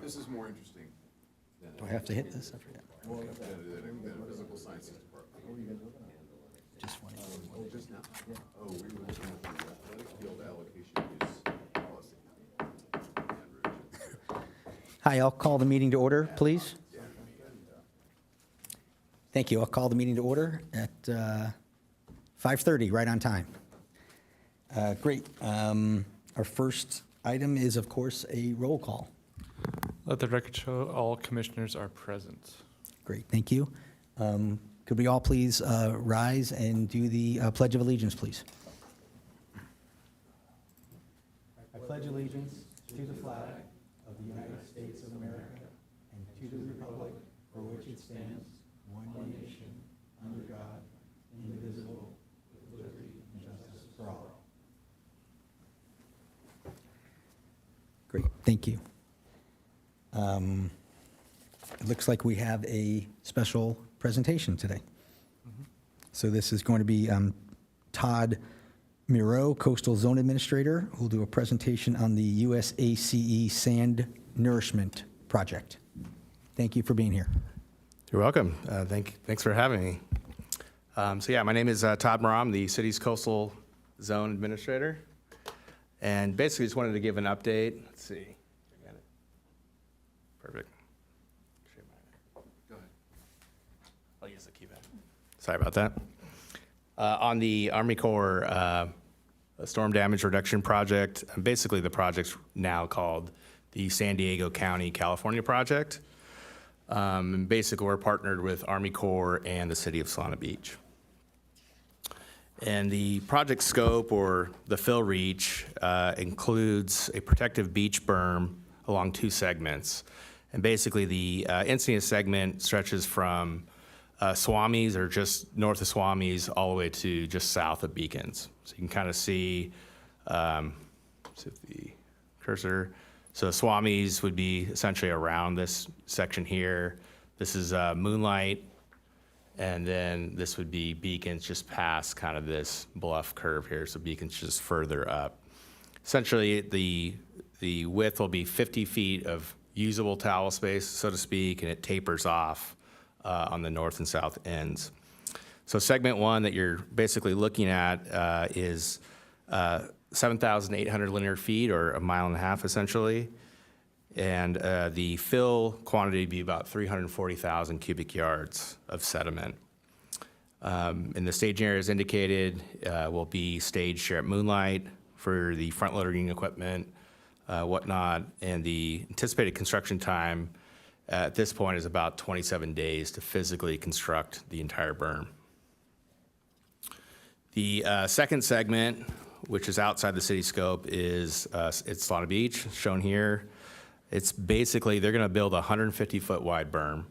This is more interesting than. Do I have to hit this? I forget. than physical sciences department. Just one. Oh, just now? Oh, we were looking at the athletic field allocation use policy. Hi, I'll call the meeting to order, please. Thank you. I'll call the meeting to order at 5:30, right on time. Great. Our first item is, of course, a roll call. Let the record show all commissioners are present. Great, thank you. Could we all please rise and do the Pledge of Allegiance, please? I pledge allegiance to the flag of the United States of America and to the republic for which it stands, one nation, under God, indivisible, with liberty and justice for all. Great, thank you. It looks like we have a special presentation today. So this is going to be Todd Miro, Coastal Zone Administrator, who will do a presentation on the USACE Sand Nourishment Project. Thank you for being here. You're welcome. Thanks for having me. My name is Todd Miro. I'm the city's Coastal Zone Administrator. And basically just wanted to give an update. Let's see. Perfect. Go ahead. I'll use the keypad. Sorry about that. On the Army Corps Storm Damage Reduction Project, basically the project's now called the San Diego County, California Project. And basically we're partnered with Army Corps and the city of Solana Beach. And the project scope, or the fill reach, includes a protective beach berm along two segments. And basically the Encinitas segment stretches from Swamis, or just north of Swamis, all the way to just south of Beacons. So you can kind of see the cursor. So Swamis would be essentially around this section here. This is Moonlight, and then this would be Beacons just past kind of this bluff curve here. So Beacons just further up. Essentially the width will be 50 feet of usable towel space, so to speak, and it tapers off on the north and south ends. So segment one that you're basically looking at is 7,800 linear feet, or a mile and a half essentially. And the fill quantity would be about 340,000 cubic yards of sediment. And the staging areas indicated will be staged here at Moonlight for the front loading equipment, whatnot, and the anticipated construction time at this point is about 27 days to physically construct the entire berm. The second segment, which is outside the city scope, is it's Solana Beach, shown here. It's basically, they're gonna build a 150-foot wide berm,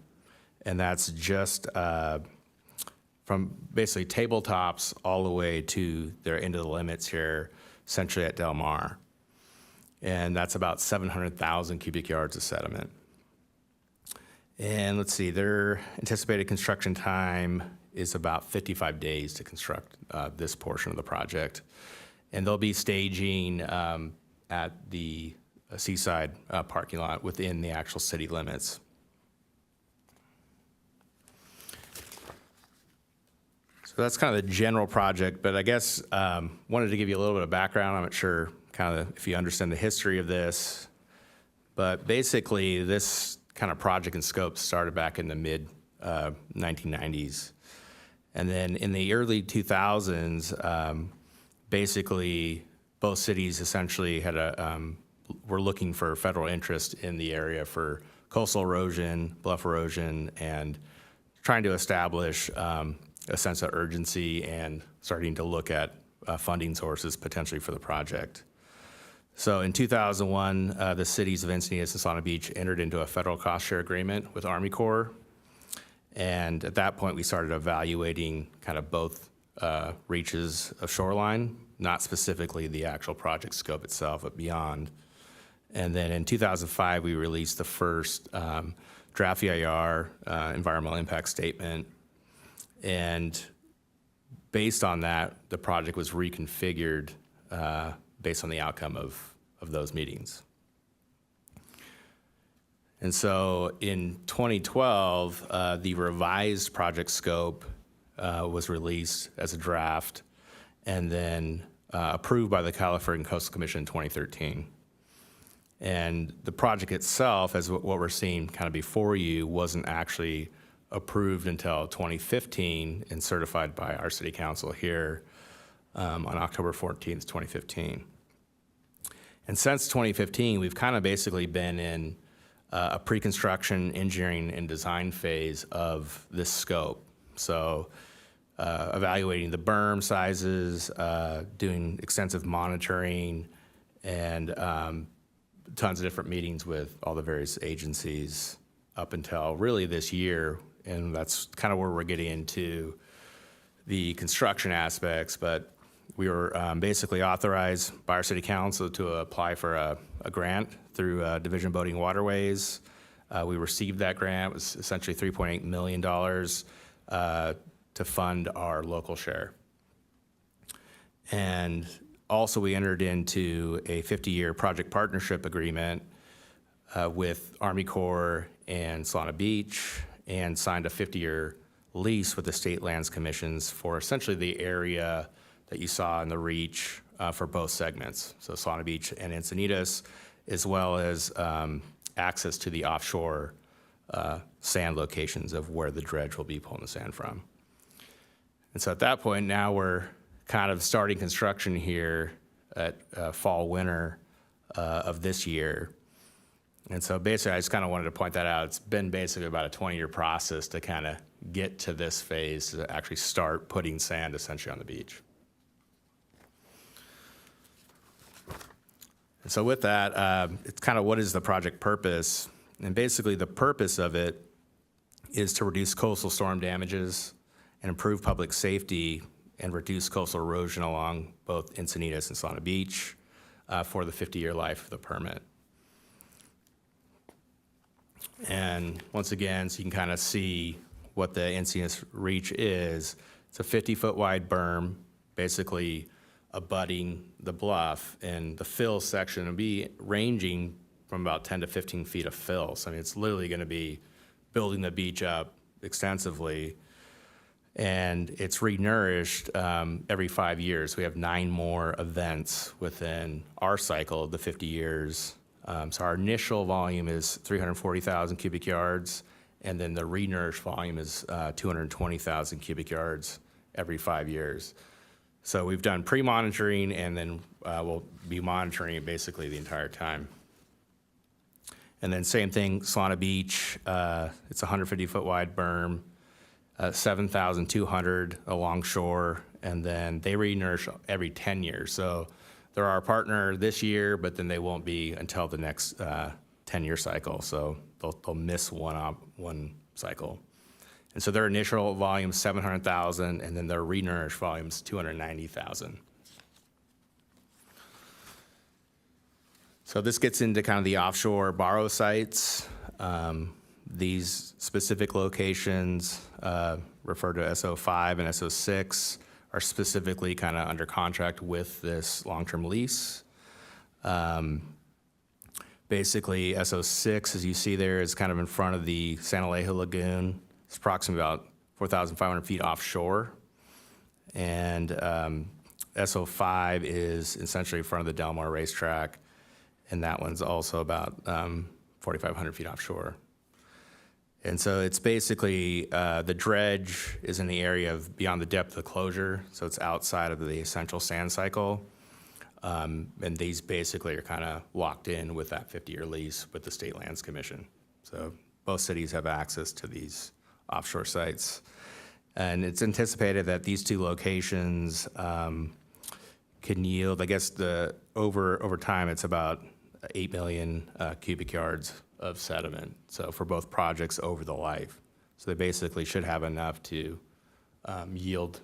and that's just from basically tabletops all the way to their end of the limits here, essentially at Del Mar. And that's about 700,000 cubic yards of sediment. And let's see, their anticipated construction time is about 55 days to construct this portion of the project. And they'll be staging at the seaside parking lot within the actual city limits. So that's kind of the general project, but I guess wanted to give you a little bit of background. I'm not sure kind of if you understand the history of this, but basically this kind of project and scope started back in the mid 1990s. And then in the early 2000s, basically both cities essentially had were looking for federal interest in the area for coastal erosion, bluff erosion, and trying to establish a sense of urgency and starting to look at funding sources potentially for the project. So in 2001, the cities of Encinitas and Solana Beach entered into a federal cost share agreement with Army Corps. And at that point, we started evaluating kind of both reaches of shoreline, not specifically the actual project scope itself, but beyond. And then in 2005, we released the first draft EIR, environmental impact statement. And based on that, the project was reconfigured based on the outcome of those meetings. And so in 2012, the revised project scope was released as a draft and then approved by the California Coastal Commission in 2013. And the project itself, as what we're seeing kind of before you, wasn't actually approved until 2015 and certified by our city council here on October 14th, 2015. And since 2015, we've kind of basically been in a pre-construction engineering and design phase of this scope. So evaluating the berm sizes, doing extensive monitoring, and tons of different meetings with all the various agencies up until really this year. And that's kind of where we're getting into the construction aspects. But we were basically authorized by our city council to apply for a grant through Division of Boating Waterways. We received that grant. It was essentially $3.8 million to fund our local share. And also we entered into a 50-year project partnership agreement with Army Corps and Solana Beach, and signed a 50-year lease with the state lands commissions for essentially the area that you saw in the reach for both segments, so Solana Beach and Encinitas, as well as access to the offshore sand locations of where the dredge will be pulling the sand from. And so at that point, now we're kind of starting construction here at fall, winter of this year. And so basically, I just kind of wanted to point that out. It's been basically about a 20-year process to kind of get to this phase to actually start putting sand essentially on the beach. And so with that, it's kind of what is the project purpose? And basically the purpose of it is to reduce coastal storm damages and improve public safety and reduce coastal erosion along both Encinitas and Solana Beach for the 50-year life of the permit. And once again, so you can kind of see what the Encinitas Reach is. It's a 50-foot wide berm, basically abutting the bluff, and the fill section will be ranging from about 10 to 15 feet of fill. So I mean, it's literally going to be building the beach up extensively, and it's renourished every 5 years. We have 9 more events within our cycle of the 50 years. So our initial volume is 340,000 cubic yards, and then the renourished volume is 220,000 cubic yards every 5 years. So we've done pre-monitoring, and then we'll be monitoring it basically the entire time. And then same thing, Solana Beach, it's a 150-foot wide berm, 7,200 along shore, and then they renourish every 10 years. So they're our partner this year, but then they won't be until the next 10-year cycle. So they'll miss one cycle. And so their initial volume is 700,000, and then their renourished volume is 290,000. So this gets into kind of the offshore borrow sites. These specific locations referred to SO5 and SO6 are specifically kind of under contract with this long-term lease. Basically, SO6, as you see there, is kind of in front of the San Alejo Lagoon. It's approximately about 4,500 feet offshore. And SO5 is essentially in front of the Del Mar racetrack, and that one's also about 4,500 feet offshore. And so it's basically, the dredge is in the area of beyond the depth of the closure, so it's outside of the essential sand cycle. And these basically are kind of locked in with that 50-year lease with the State Lands Commission. So both cities have access to these offshore sites. And it's anticipated that these two locations can yield, I guess, over time, it's about 8 million cubic yards of sediment, so for both projects over the life. So they basically should have enough to yield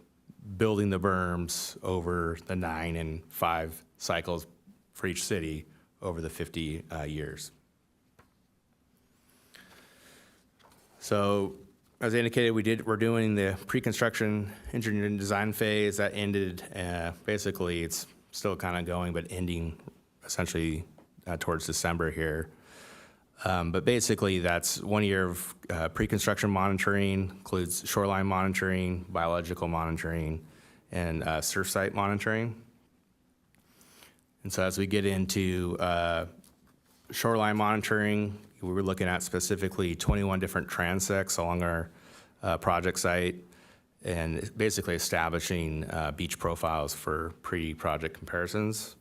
building the berms over the 9 and 5 cycles for each city over the 50 years. So as I indicated, we're doing the pre-construction engineering design phase. That ended, basically it's still kind of going, but ending essentially towards December here. But basically, that's 1 year of pre-construction monitoring, includes shoreline monitoring, biological monitoring, and surf site monitoring. And so as we get into shoreline monitoring, we were looking at specifically 21 different transects along our project site, and basically establishing beach profiles for pre-project comparisons.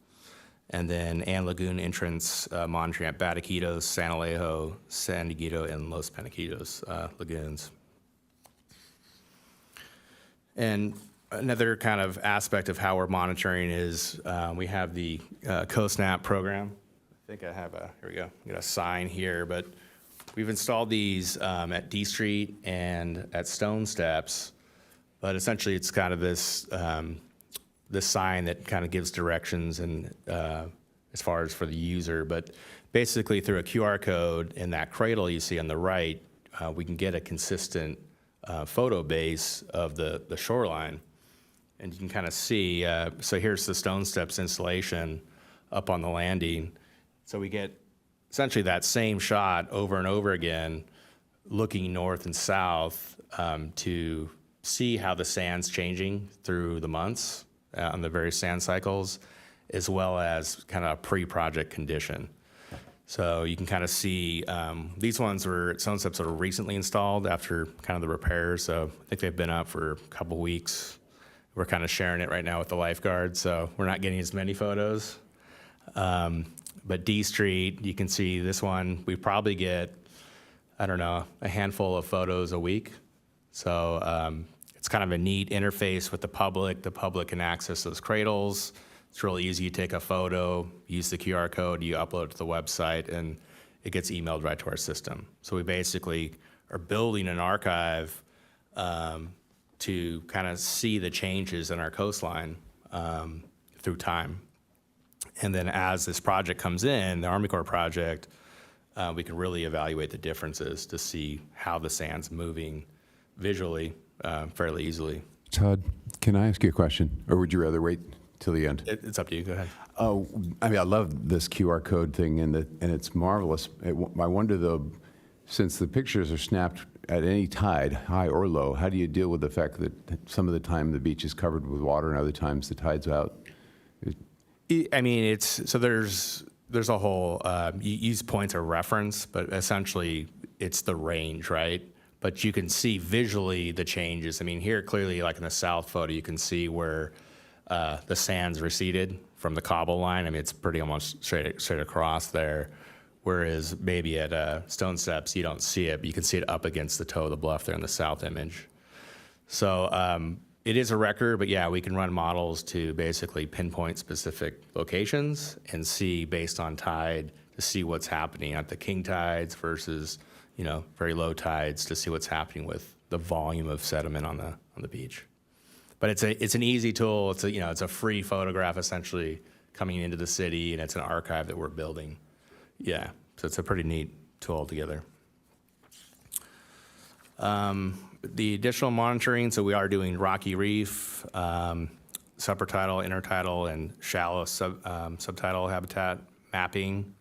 And then lagoon entrance monitoring at Bataquitos, San Alejo, San Dieguito, and Los Panaquitos lagoons. And another kind of aspect of how we're monitoring is we have the CoSnap program. I think I have here we go, got a sign here, but we've installed these at D Street and at Stone Steps, but essentially it's kind of this this sign that kind of gives directions and as far as for the user, but basically through a QR code in that cradle you see on the right, we can get a consistent photo base of the shoreline. And you can kind of see, so here's the Stone Steps installation up on the landing. So we get essentially that same shot over and over again, looking north and south to see how the sand's changing through the months on the various sand cycles, as well as kind of pre-project condition. So you can kind of see, these ones were Stone Steps that were recently installed after kind of the repairs. So I think they've been up for a couple weeks. We're kind of sharing it right now with the lifeguards, so we're not getting as many photos. But D Street, you can see this one, we probably get, I don't know, a handful of photos a week. So it's kind of a neat interface with the public. The public can access those cradles. It's really easy. You take a photo, use the QR code, you upload it to the website, and it gets emailed right to our system. So we basically are building an archive to kind of see the changes in our coastline through time. And then as this project comes in, the Army Corps project, we can really evaluate the differences to see how the sand's moving visually fairly easily. Todd, can I ask you a question, or would you rather wait till the end? It's up to you. Go ahead. Oh, I mean, I love this QR code thing, and it's marvelous. I wonder, though, since the pictures are snapped at any tide, high or low, how do you deal with the fact that some of the time the beach is covered with water and other times the tide's out? I mean, there's a whole, you use points of reference, but essentially it's the range, right? But you can see visually the changes. I mean, here clearly, like in the south photo, you can see where the sand's receded from the cobble line. I mean, it's pretty almost straight across there. Whereas maybe at Stone Steps, you don't see it, but you can see it up against the toe of the bluff there in the south image. So it is a record, but yeah, we can run models to basically pinpoint specific locations and see based on tide to see what's happening at the king tides versus, very low tides to see what's happening with the volume of sediment on the beach. But it's an easy tool. It's a free photograph essentially coming into the city, and it's an archive that we're building. Yeah, so it's a pretty neat tool altogether. The additional monitoring, so we are doing rocky reef, subpertidal, intertidal, and shallow subtidal habitat mapping,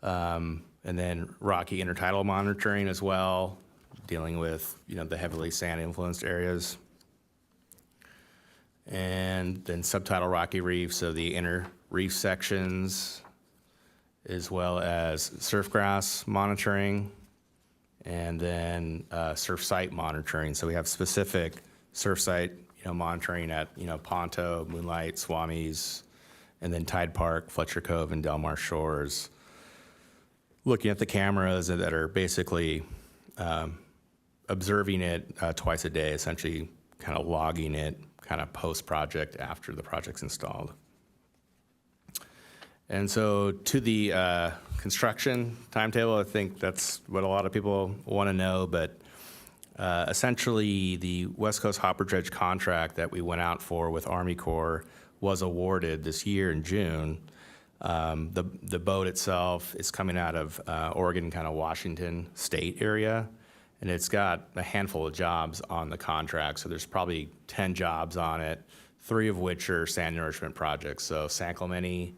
and then rocky intertidal monitoring as well, dealing with the heavily sand influenced areas. And then subtidal rocky reef, so the inner reef sections, as well as surf grass monitoring, and then surf site monitoring. So we have specific surf site, monitoring at, Ponto, Moonlight, Swami's, and then Tide Park, Fletcher Cove, and Del Mar Shores. Looking at the cameras that are basically observing it twice a day, essentially kind of logging it kind of post-project after the project's installed. And so to the construction timetable, I think that's what a lot of people want to know, but essentially the West Coast Hopper Dredge contract that we went out for with Army Corps was awarded this year in June. The boat itself is coming out of Oregon, kind of Washington state area, and it's got a handful of jobs on the contract. So there's probably 10 jobs on it, 3 of which are sand nourishment projects. So San Clemente,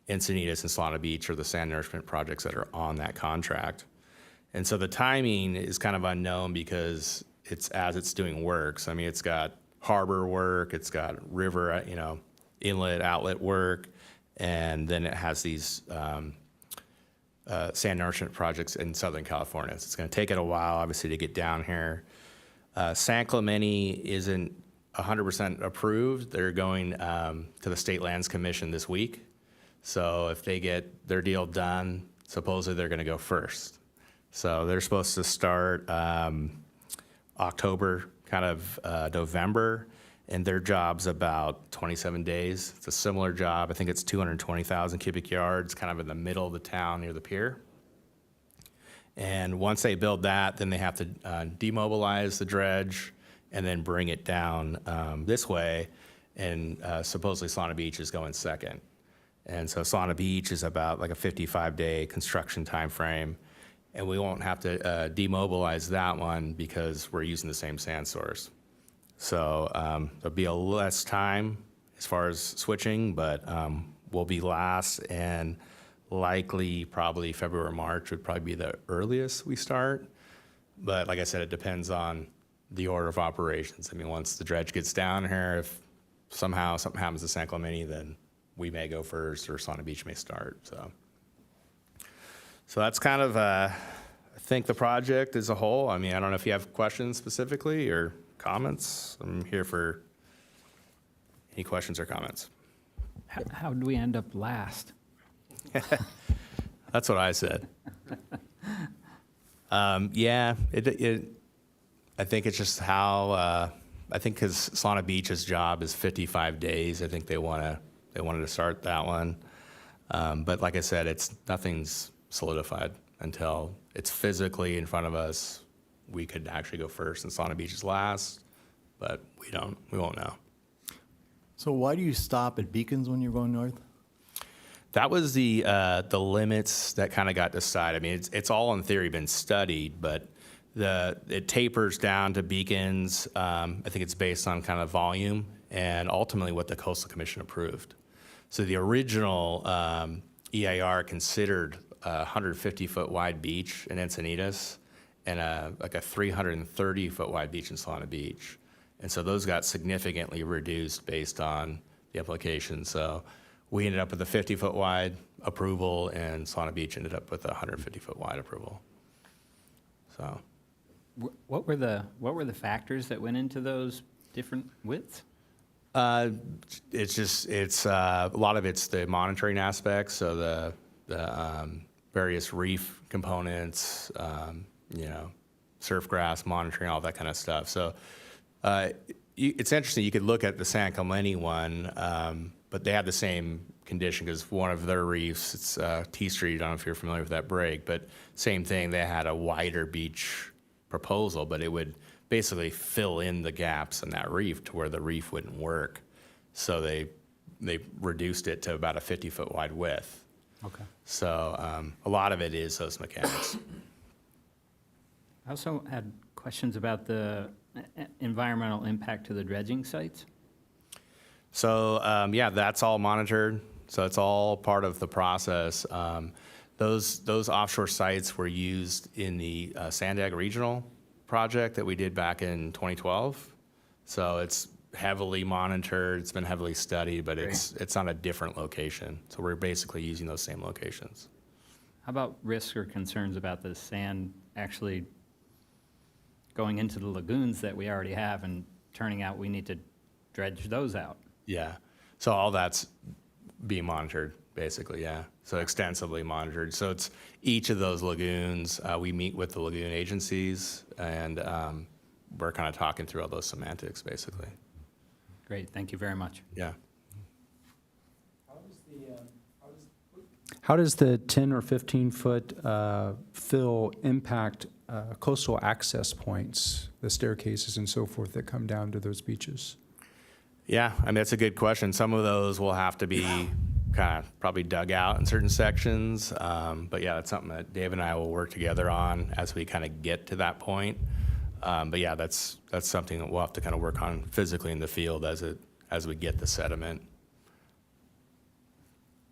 Encinitas and Solana Beach are the sand nourishment projects that are on that contract. And so the timing is kind of unknown because it's as it's doing work. So, I mean, it's got harbor work, it's got river, inlet, outlet work, and then it has these sand nourishment projects in Southern California. So it's going to take it a while, obviously, to get down here. San Clemente isn't 100% approved. They're going to the State Lands Commission this week. So if they get their deal done, supposedly they're going to go first. So they're supposed to start October, kind of November, and their job's about 27 days. It's a similar job. I think it's 220,000 cubic yards, kind of in the middle of the town near the pier. And once they build that, then they have to demobilize the dredge and then bring it down this way. And supposedly Solana Beach is going second. And so Solana Beach is about like a 55-day construction time frame. And we won't have to demobilize that one because we're using the same sand source. So there'll be a less time as far as switching, but we'll be last, and likely probably February or March would probably be the earliest we start. But like I said, it depends on the order of operations. I mean, once the dredge gets down here, if somehow something happens to San Clemente, then we may go first or Solana Beach may start. So that's kind of, I think, the project as a whole. I mean, I don't know if you have questions specifically or comments. I'm here for any questions or comments. How did we end up last? That's what I said. Yeah, I think it's just how, I think because Solana Beach's job is 55 days, I think they wanted to start that one. But like I said, nothing's solidified until it's physically in front of us. We could actually go first and Solana Beach is last, but we won't know. So why do you stop at Beacons when you're going north? That was the limits that kind of got decided. I mean, it's all in theory been studied, but it tapers down to Beacons. I think it's based on kind of volume and ultimately what the Coastal Commission approved. So the original EIR considered a 150-foot wide beach in Encinitas and like a 330-foot wide beach in Solana Beach. And so those got significantly reduced based on the application. So we ended up with a 50-foot wide approval, and Solana Beach ended up with a 150-foot wide approval. So What were the factors that went into those different widths? it's a lot of it's the monitoring aspects. So the various reef components, surf grass monitoring, all that kind of stuff. So it's interesting. You could look at the San Clemente one, but they had the same condition because one of their reefs, it's T Street. I don't know if you're familiar with that break, but same thing. They had a wider beach proposal, but it would basically fill in the gaps in that reef to where the reef wouldn't work. So they reduced it to about a 50-foot wide width. Okay. So a lot of it is those mechanics. I also had questions about the environmental impact to the dredging sites. So yeah, that's all monitored. So it's all part of the process. Those offshore sites were used in the Sandag Regional project that we did back in 2012. So it's heavily monitored. It's been heavily studied, but it's on a different location. So we're basically using those same locations. How about risks or concerns about the sand actually going into the lagoons that we already have and turning out we need to dredge those out? Yeah. So all that's being monitored, basically, yeah. So extensively monitored. So it's each of those lagoons, we meet with the lagoon agencies, and we're kind of talking through all those semantics, basically. Great, thank you very much. Yeah. How does the 10 or 15-foot fill impact coastal access points, the staircases and so forth that come down to those beaches? Yeah, I mean, that's a good question. Some of those will have to be kind of probably dug out in certain sections. But yeah, that's something that Dave and I will work together on as we kind of get to that point. But yeah, that's something that we'll have to kind of work on physically in the field as we get the sediment.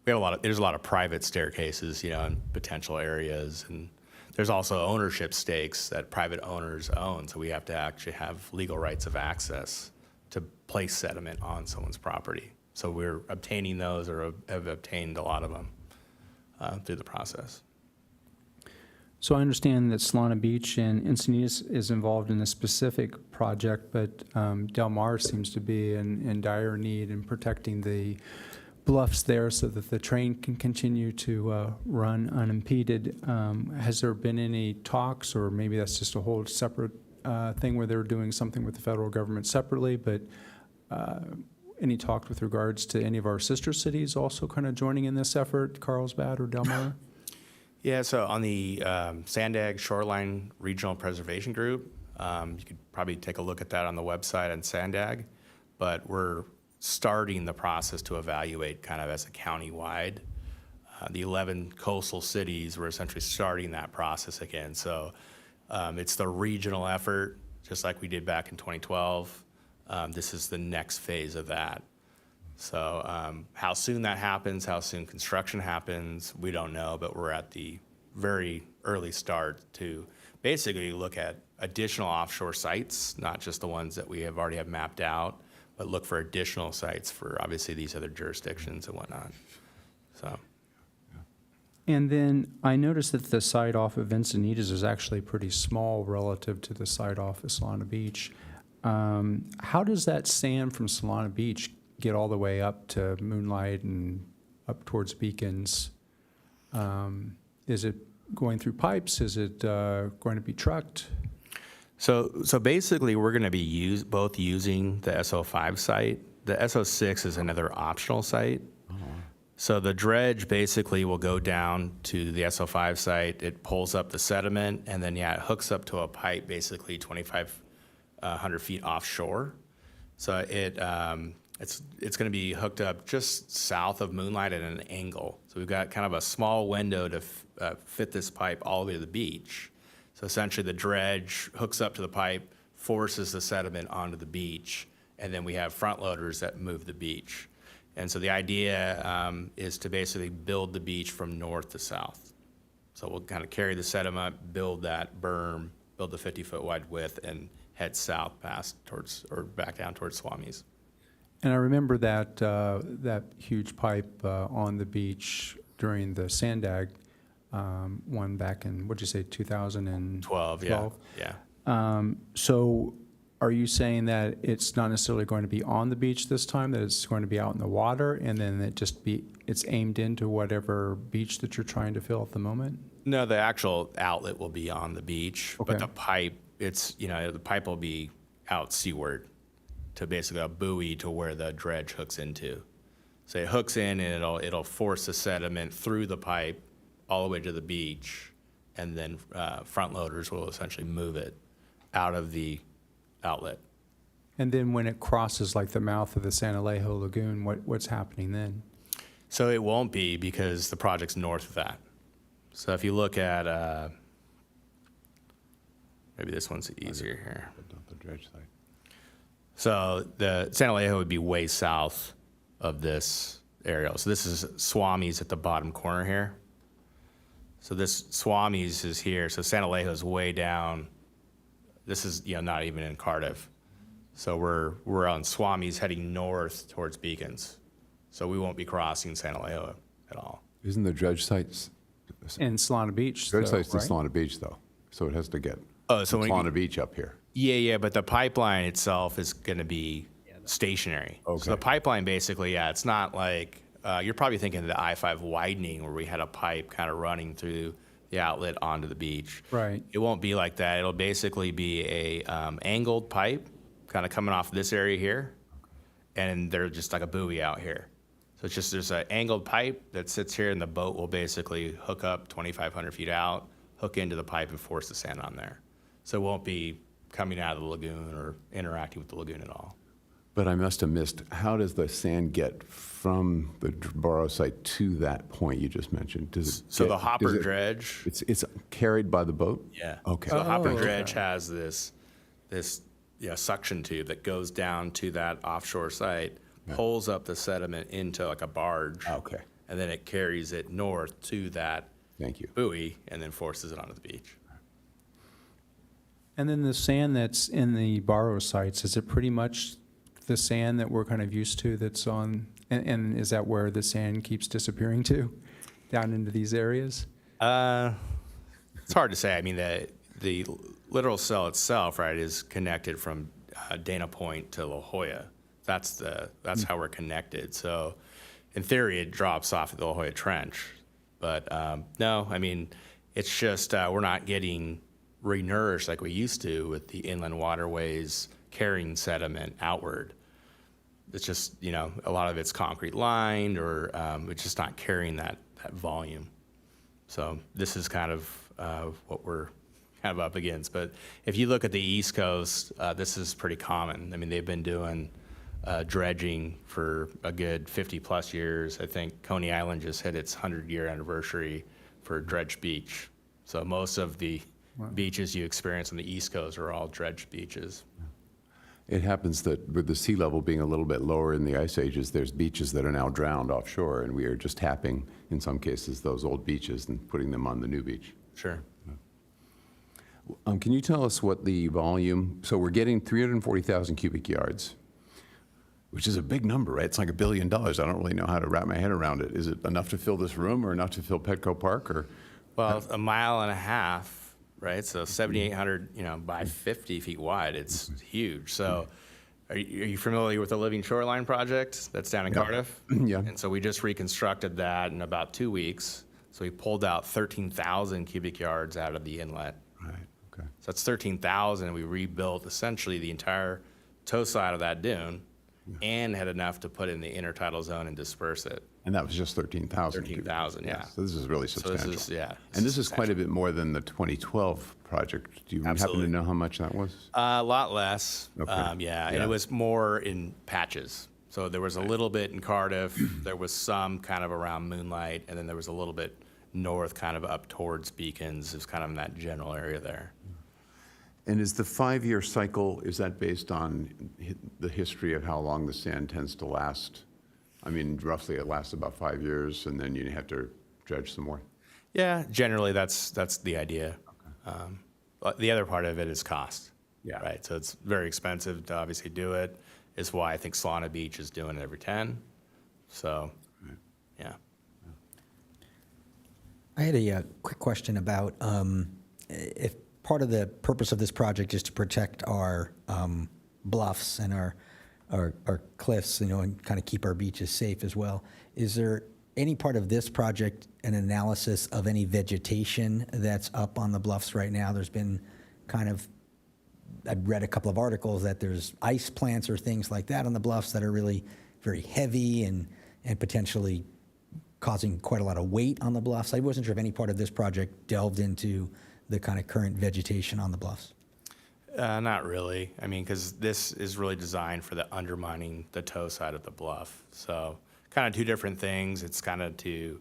there's a lot of private staircases, in potential areas, and there's also ownership stakes that private owners own, so we have to actually have legal rights of access to place sediment on someone's property. So we're obtaining those, or have obtained a lot of them through the process. So I understand that Solana Beach and Encinitas is involved in a specific project, but Del Mar seems to be in dire need in protecting the bluffs there so that the train can continue to run unimpeded. Has there been any talks, or maybe that's just a whole separate thing where they're doing something with the federal government separately, but any talk with regards to any of our sister cities also kind of joining in this effort, Carlsbad or Del Mar? Yeah, so on the Sandag Shoreline Regional Preservation Group, you could probably take a look at that on the website on Sandag, but we're starting the process to evaluate kind of as a county-wide. The 11 coastal cities, we're essentially starting that process again. So it's the regional effort, just like we did back in 2012. This is the next phase of that. So how soon that happens, how soon construction happens, we don't know, but we're at the very early start to basically look at additional offshore sites, not just the ones that we already have mapped out, but look for additional sites for obviously these other jurisdictions and whatnot. So. And then I noticed that the site off of Encinitas is actually pretty small relative to the site off of Solana Beach. How does that sand from Solana Beach get all the way up to Moonlight and up towards Beacons? Is it going through pipes? Is it going to be trucked? So basically, we're going to be both using the SO5 site. The SO6 is another optional site. So the dredge basically will go down to the SO5 site. It pulls up the sediment, and then it hooks up to a pipe basically 2,500 feet offshore. So it's going to be hooked up just south of Moonlight at an angle. So we've got kind of a small window to fit this pipe all the way to the beach. So essentially the dredge hooks up to the pipe, forces the sediment onto the beach, and then we have front loaders that move the beach. And so the idea is to basically build the beach from north to south. So we'll kind of carry the sediment, build that berm, build the 50-foot wide width, and head south past towards, or back down towards Swami's. And I remember that that huge pipe on the beach during the Sandag one back in, what'd you say, 2012? 12, yeah. So are you saying that it's not necessarily going to be on the beach this time, that it's going to be out in the water, and then it's aimed into whatever beach that you're trying to fill at the moment? No, the actual outlet will be on the beach, but Okay. the pipe, the pipe will be out seaward to basically a buoy to where the dredge hooks into. So it hooks in and it'll force the sediment through the pipe all the way to the beach, and then front loaders will essentially move it out of the outlet. And then when it crosses like the mouth of the San Alejo Lagoon, what's happening then? So it won't be, because the project's north of that. So if you look at, maybe this one's easier here. The dredge site. So the San Alejo would be way south of this area. So this is Swami's at the bottom corner here. So this Swami's is here. So San Alejo is way down. This is not even in Cardiff. So we're on Swami's heading north towards Beacons. So we won't be crossing San Alejo at all. Isn't the dredge site, In Solana Beach, dredge though, site's in right? Solana Beach though, so it has to get Oh, so from when you- Solana Beach up here. Yeah, but the pipeline itself is going to be stationary. Okay. So the pipeline basically, it's not like, you're probably thinking of the I-5 widening where we had a pipe kind of running through the outlet onto the beach. Right. It won't be like that. It'll basically be a angled pipe kind of coming off this area here, and they're just like a buoy out here. So it's just, there's an angled pipe that sits here, and the boat will basically hook up 2,500 feet out, hook into the pipe, and force the sand on there. So it won't be coming out of the lagoon or interacting with the lagoon at all. But I must have missed, how does the sand get from the Barrow site to that point you just mentioned? Does it So get- the hopper does it- dredge, It's carried by the boat? yeah. Okay. So the hopper Oh, dredge okay. has this suction tube that goes down to that offshore site, pulls up the sediment into like a barge. Okay. and then it carries it north to that Thank you. buoy and then forces it onto the beach. And then the sand that's in the borrow sites, is it pretty much the sand that we're kind of used to that's on, and is that where the sand keeps disappearing to, down into these areas? It's hard to say. I mean, the littoral cell itself, right, is connected from Dana Point to La Jolla. That's how we're connected. So, in theory, it drops off at the La Jolla Trench. But no, I mean, it's just we're not getting renourished like we used to with the inland waterways carrying sediment outward. It's just, you know, a lot of it's concrete lined, or it's just not carrying that volume. So this is kind of what we're kind of up against. But if you look at the East Coast, this is pretty common. I mean, they've been doing dredging for a good 50 plus years. I think Coney Island just hit its 100-year anniversary for dredged beach. So most of the beaches you experience on the East Coast are all dredged beaches. It happens that with the sea level being a little bit lower in the ice ages, there's beaches that are now drowned offshore, and we are just tapping, in some cases, those old beaches and putting them on the new beach. Sure. Can you tell us what the volume, so we're getting 340,000 cubic yards, which is a big number, right? It's like $1 billion. I don't really know how to wrap my head around it. Is it enough to fill this room or enough to fill Petco Park, or? Well, 1.5 miles, right? So 7,800, you know, by 50 feet wide. It's huge. So are you familiar with the Living Shoreline project that's down in Cardiff? Yeah. And so we just reconstructed that in about 2 weeks. So we pulled out 13,000 cubic yards out of the inlet. Right, okay. So that's 13,000, and we rebuilt essentially the entire toe side of that dune and had enough to put in the intertidal zone and disperse it. And that was just 13,000. 13,000, yeah. So this is really So substantial. this is, yeah. And this is quite a bit more than the 2012 project. Do you happen Absolutely. to know how much that was? A lot less. Okay. Yeah, and Yeah. it was more in patches. So there was a little bit in Cardiff, there was some kind of around Moonlight, and then there was a little bit north, kind of up towards Beacons. It was kind of in that general area there. And is the 5-year cycle, is that based on the history of how long the sand tends to last? I mean, roughly it lasts about 5 years, and then you have to dredge some more? Yeah, generally that's the idea. But the other part of it is cost. Yeah. Right. So it's very expensive to obviously do it. Is why I think Solana Beach is doing it every 10. So, yeah. I had a quick question about if part of the purpose of this project is to protect our bluffs and our cliffs, you know, and kind of keep our beaches safe as well. Is there any part of this project an analysis of any vegetation that's up on the bluffs right now? There's been kind of, I've read a couple of articles that there's ice plants or things like that on the bluffs that are really very heavy and potentially causing quite a lot of weight on the bluffs. I wasn't sure if any part of this project delved into the kind of current vegetation on the bluffs. Not really. I mean, because this is really designed for the undermining the toe side of the bluff. So kind of two different things. It's kind of to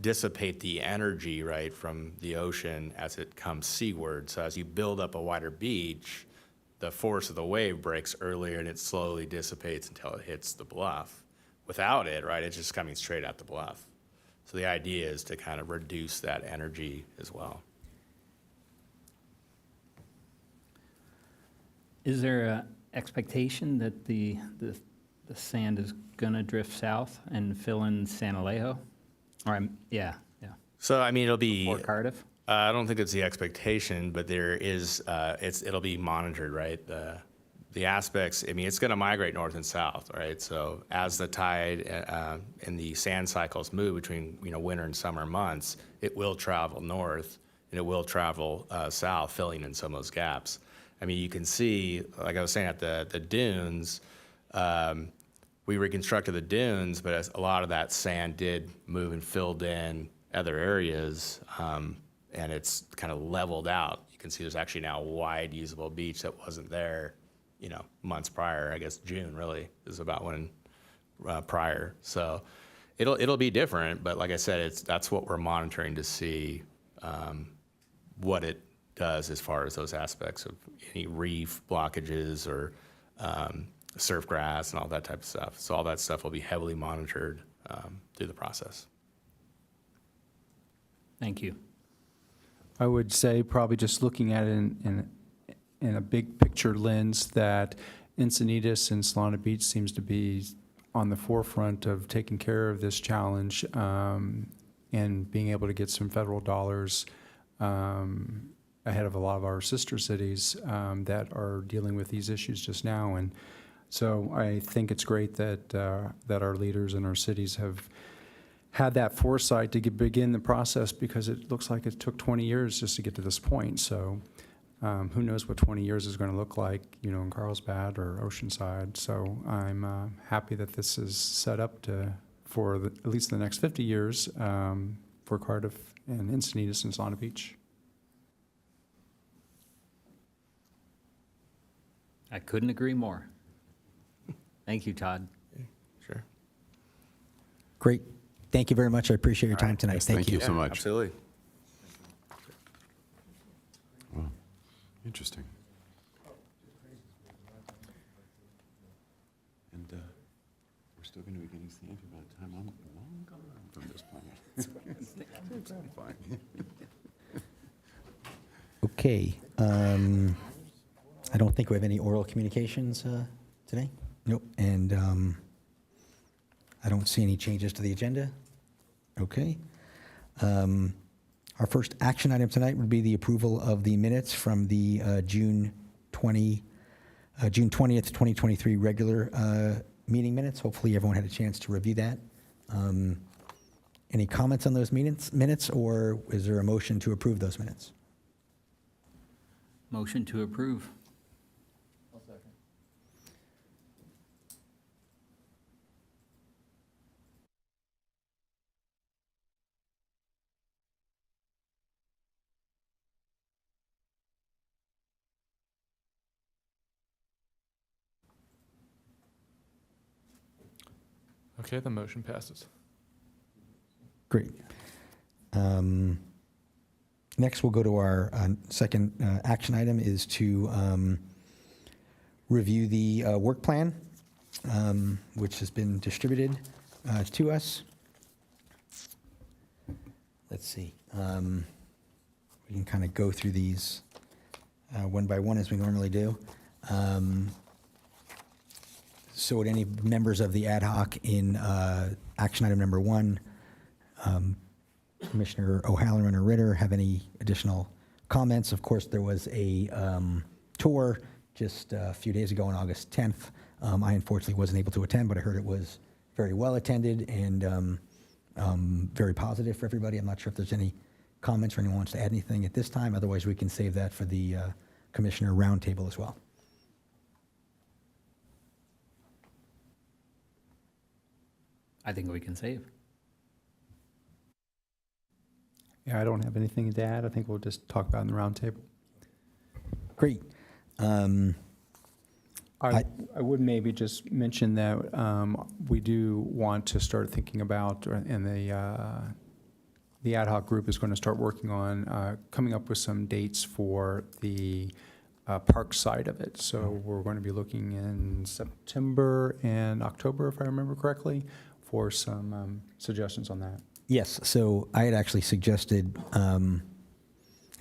dissipate the energy, right, from the ocean as it comes seaward. So as you build up a wider beach, the force of the wave breaks earlier and it slowly dissipates until it hits the bluff. Without it, right, it's just coming straight at the bluff. So the idea is to kind of reduce that energy as well. Is there a expectation that the sand is gonna drift south and fill in San Alejo? Or, yeah. So, I mean, it'll be. Or Cardiff? I don't think it's the expectation, but there is, it'll be monitored, right? The aspects, I mean, it's gonna migrate north and south, right? So as the tide and the sand cycles move between, you know, winter and summer months, it will travel north and it will travel south, filling in some of those gaps. I mean, you can see, like I was saying, at the dunes, we reconstructed the dunes, but as a lot of that sand did move and filled in other areas, and it's kind of leveled out. You can see there's actually now a wide usable beach that wasn't there, you know, months prior. I guess June really is about when prior. So it'll be different, but like I said, that's what we're monitoring to see what it does as far as those aspects of any reef blockages or surf grass and all that type of stuff. So all that stuff will be heavily monitored through the process. Thank you. I would say probably just looking at it in a big picture lens, that Encinitas and Solana Beach seems to be on the forefront of taking care of this challenge, and being able to get some federal dollars ahead of a lot of our sister cities that are dealing with these issues just now. And so I think it's great that that our leaders in our cities have had that foresight to begin the process, because it looks like it took 20 years just to get to this point. So who knows what 20 years is going to look like, in Carlsbad or Oceanside. So I'm happy that this is set up for at least the next 50 years for Cardiff and Encinitas and Solana Beach. I couldn't agree more. Thank you, Todd. Sure. Great. Thank you very much. I appreciate your time tonight. Thank you. so much. Absolutely. Wow, interesting. And we're still going to be getting sand by the time I'm long gone from this planet. It's fine. Okay. I don't think we have any oral communications today. Nope. And I don't see any changes to the agenda. Okay. Our first action item tonight would be the approval of the minutes from the June 20th, 2023 regular meeting minutes. Hopefully everyone had a chance to review that. Any comments on those minutes, or is there a motion to approve those minutes? Motion to approve. Okay, the motion passes. Great. Next, we'll go to our second action item, is to review the work plan, which has been distributed to us. Let's see. We can kind of go through these one by one as we normally do. So would any members of the ad hoc in action item number 1, Commissioner O'Halloran or Ritter, have any additional comments? Of course, there was a tour just a few days ago on August 10th. I unfortunately wasn't able to attend, but I heard it was very well attended and very positive for everybody. I'm not sure if there's any comments or anyone wants to add anything at this time. Otherwise, we can save that for the Commissioner Roundtable as well. I think we can save. Yeah, I don't have anything to add. I think we'll just talk about it in the roundtable. Great. I would maybe just mention that we do want to start thinking about, and the ad hoc group is going to start working on coming up with some dates for the park side of it. So we're going to be looking in September and October, if I remember correctly, for some suggestions on that. Yes, so I had actually suggested, and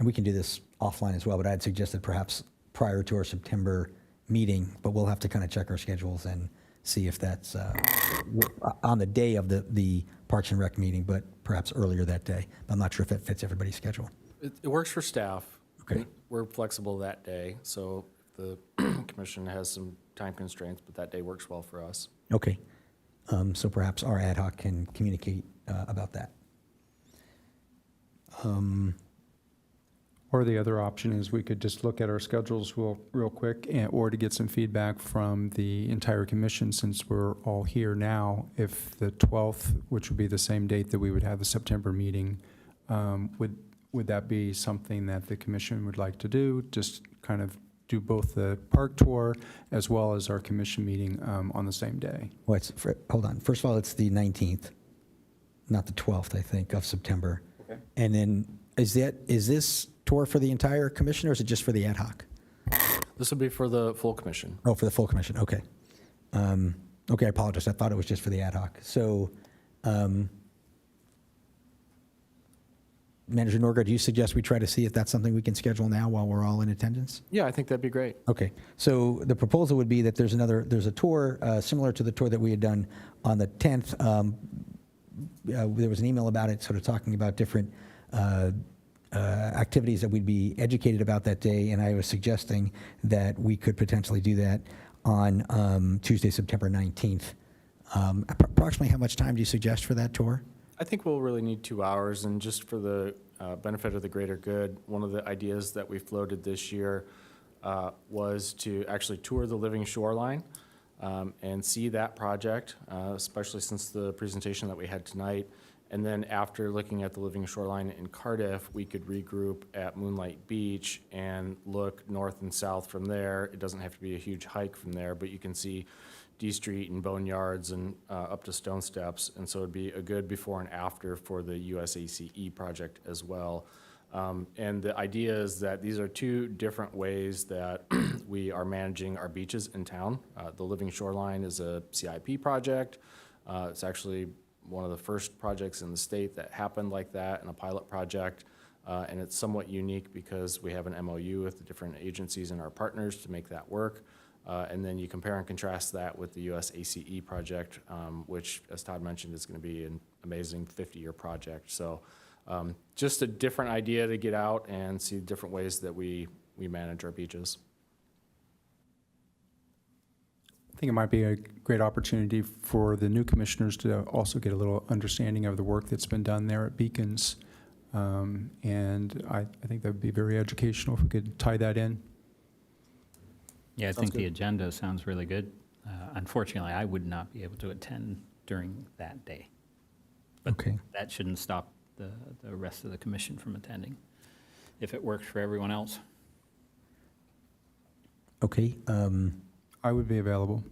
we can do this offline as well, but I had suggested perhaps prior to our September meeting, but we'll have to kind of check our schedules and see if that's on the day of the Parks and Rec meeting, but perhaps earlier that day. I'm not sure if it fits everybody's schedule. It works for staff. Okay. We're flexible that day, so the commission has some time constraints, but that day works well for us. Okay, so perhaps our ad hoc can communicate about that. Or the other option is we could just look at our schedules real quick, or to get some feedback from the entire commission, since we're all here now. If the 12th, which would be the same date that we would have the September meeting, would that be something that the commission would like to do? Just kind of do both the park tour as well as our commission meeting on the same day? Well, hold on. First of all, it's the 19th, not the 12th, I think, of September. Okay. And then is this tour for the entire commission, or is it just for the ad hoc? This would be for the full commission. Oh, for the full commission, okay. Okay, I apologize. I thought it was just for the ad hoc. So Manager Norgard, do you suggest we try to see if that's something we can schedule now while we're all in attendance? Yeah, I think that'd be great. Okay, so the proposal would be that there's a tour similar to the tour that we had done on the 10th. There was an email about it, sort of talking about different activities that we'd be educated about that day, and I was suggesting that we could potentially do that on Tuesday, September 19th. Approximately how much time do you suggest for that tour? I think we'll really need 2 hours, and just for the benefit of the greater good, one of the ideas that we floated this year was to actually tour the living shoreline and see that project, especially since the presentation that we had tonight. And then after looking at the living shoreline in Cardiff, we could regroup at Moonlight Beach and look north and south from there. It doesn't have to be a huge hike from there, but you can see D Street and Boneyards and up to Stone Steps. And so it'd be a good before and after for the USACE project as well. And the idea is that these are two different ways that we are managing our beaches in town. The Living Shoreline is a CIP project. It's actually one of the first projects in the state that happened like that, and a pilot project. And it's somewhat unique because we have an MOU with the different agencies and our partners to make that work. And then you compare and contrast that with the USACE project, which, as Todd mentioned, is going to be an amazing 50-year project. So just a different idea to get out and see different ways that we manage our beaches. I think it might be a great opportunity for the new commissioners to also get a little understanding of the work that's been done there at Beacons. And I think that would be very educational if we could tie that in. Yeah, I Sounds think the good. agenda sounds really good. Unfortunately, I would not be able to attend during that day. But Okay. that shouldn't stop the rest of the commission from attending, if it works for everyone else. Okay, I would be available.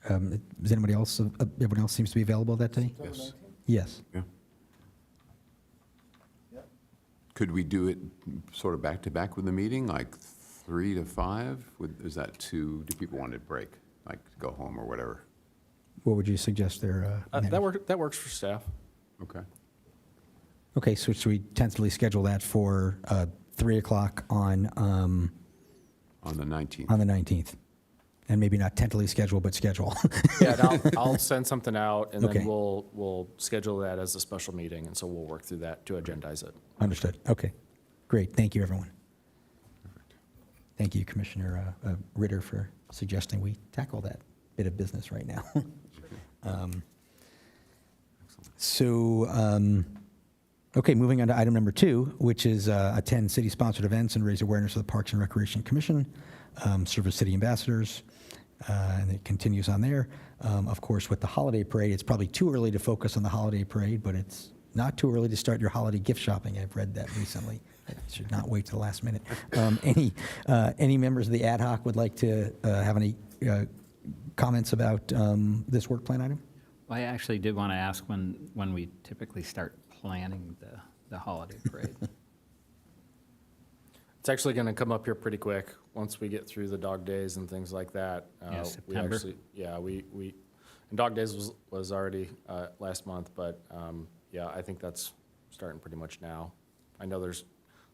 Is anybody else, everyone else seems to be available that day? Yes. Yes. Yeah. Could we do it sort of back to back with the meeting, like 3 to 5? Is that too, do people want to break, like go home or whatever? What would you suggest there? Manager? That works for staff. Okay. Okay, so should we tentatively schedule that for 3 o'clock on On the 19th. the 19th? And maybe not tentatively schedule, but schedule. Yeah, and I'll send something out, and Okay. then we'll schedule that as a special meeting, and so we'll work through that to agendize it. Understood. Okay, great. Thank you, everyone. Thank you, Commissioner Ritter, for suggesting we tackle that bit of business right now. Okay, moving on to item number 2, which is attend city-sponsored events and raise awareness of the Parks and Recreation Commission, serve as city ambassadors, and it continues on there. Of course, with the holiday parade, it's probably too early to focus on the holiday parade, but it's not too early to start your holiday gift shopping. I've read that recently. I should not wait till the last minute. Any members of the ad hoc would like to have any comments about this work plan item? Well, I actually did want to ask when we typically start planning the holiday parade. It's actually going to come up here pretty quick, once we get through the dog days and things like that. Yeah, September. And dog days was already last month, but yeah, I think that's starting pretty much now. I know there's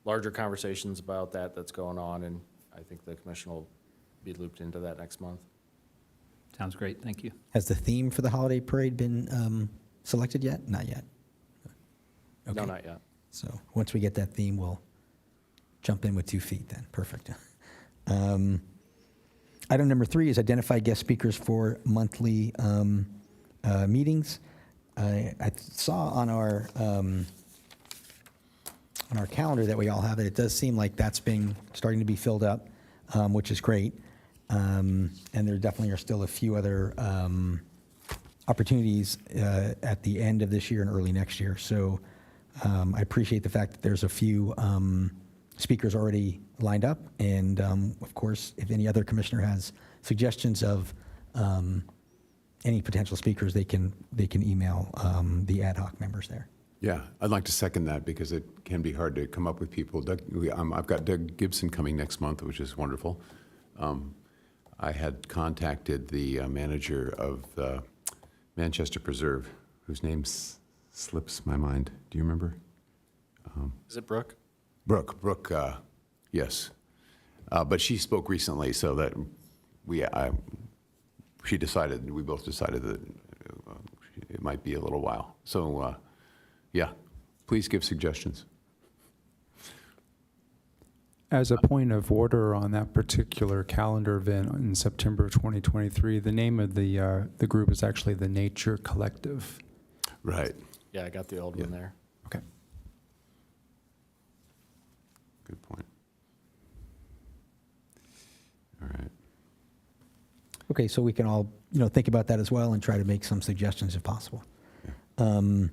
larger conversations about that's going on, and I think the commission will be looped into that next month. Sounds great, thank you. Has the theme for the holiday parade been selected yet? Not yet. No, Okay. not yet. So once we get that theme, we'll jump in with 2 feet then. Perfect. Item number 3 is identify guest speakers for monthly meetings. I saw on our calendar that we all have it. It does seem like that's starting to be filled up, which is great. And there definitely are still a few other opportunities at the end of this year and early next year. So I appreciate the fact that there's a few speakers already lined up. And of course, if any other commissioner has suggestions of any potential speakers, they can email the ad hoc members there. Yeah, I'd like to second that because it can be hard to come up with people. I've got Doug Gibson coming next month, which is wonderful. I had contacted the manager of Manchester Preserve, whose name slips my mind. Do you remember? Is it Brooke? Brooke, yes. But she spoke recently, so that we both decided that it might be a little while. So, yeah, please give suggestions. As a point of order on that particular calendar event in September 2023, the name of the group is actually the Nature Collective. Right. Yeah, I got the old one there. Okay. Good point. All right. Okay, so we can all, think about that as well and try to make some suggestions if possible. And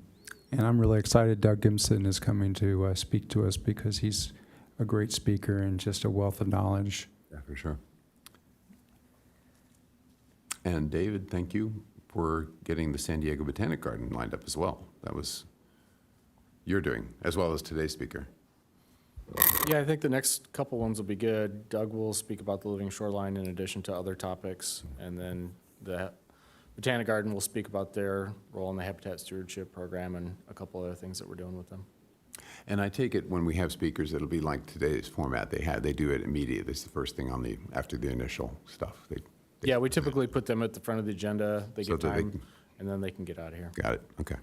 I'm really excited Doug Gimson is coming to speak to us because he's a great speaker and just a wealth of knowledge. Yeah, for sure. And David, thank you for getting the San Diego Botanic Garden lined up as well. That was your doing, as well as today's speaker. Yeah, I think the next couple ones will be good. Doug will speak about the living shoreline in addition to other topics, and then the Botanic Garden will speak about their role in the Habitat Stewardship Program and a couple other things that we're doing with them. And I take it when we have speakers, it'll be like today's format. They do it immediately. It's the first thing after the initial stuff. Yeah, we typically put them at the front of the agenda. They So get that they time, can- and then they can get out of here. Got it, okay.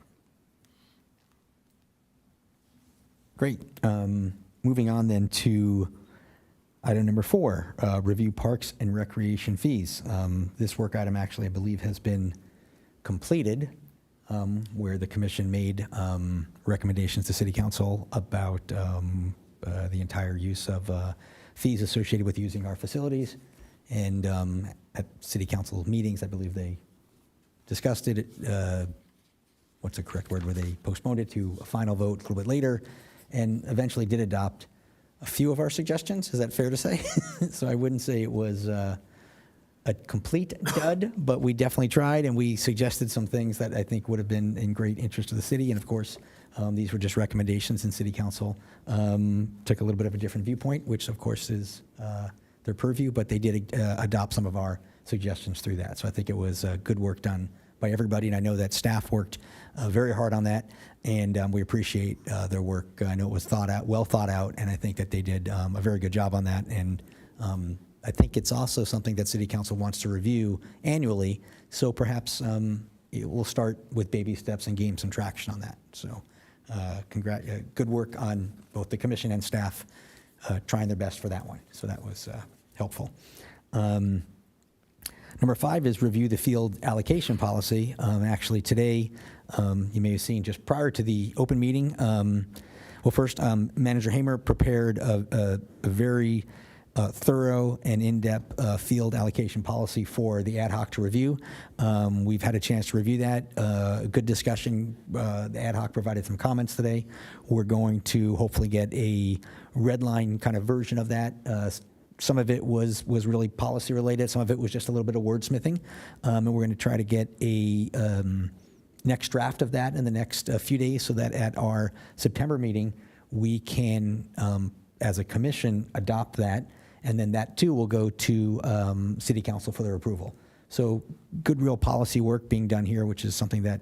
Great. Moving on then to item number 4, review parks and recreation fees. This work item actually, I believe, has been completed, where the commission made recommendations to City Council about the entire use of fees associated with using our facilities. And at City Council meetings, I believe they discussed it. What's the correct word? Where they postponed it to a final vote a little bit later, and eventually did adopt a few of our suggestions. Is that fair to say? So I wouldn't say it was a complete dud, but we definitely tried, and we suggested some things that I think would have been in great interest to the city. And of course, these were just recommendations, and City Council took a little bit of a different viewpoint, which of course is their purview, but they did adopt some of our suggestions through that. So I think it was good work done by everybody, and I know that staff worked very hard on that, and we appreciate their work. I know it was well thought out, and I think that they did a very good job on that. And I think it's also something that City Council wants to review annually, so perhaps we'll start with baby steps and gain some traction on that. So good work on both the commission and staff trying their best for that one. So that was helpful. Number 5 is review the field allocation policy. Actually, today, you may have seen just prior to the open meeting, well, first, Manager Hamer prepared a very thorough and in-depth field allocation policy for the ad hoc to review. We've had a chance to review that. Good discussion. The ad hoc provided some comments today. We're going to hopefully get a red line kind of version of that. Some of it was really policy related. Some of it was just a little bit of wordsmithing. And we're going to try to get a next draft of that in the next few days so that at our September meeting, we can, as a commission, adopt that. And then that too will go to City Council for their approval. So good real policy work being done here, which is something that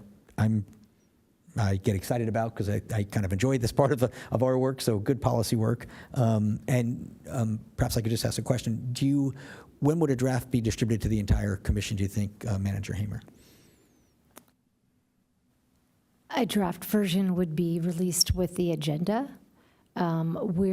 I get excited about because I kind of enjoy this part of our work. So good policy work. And perhaps I could just ask a question. When would a draft be distributed to the entire commission, do you think, Manager Hamer? A draft version would be released with the agenda. We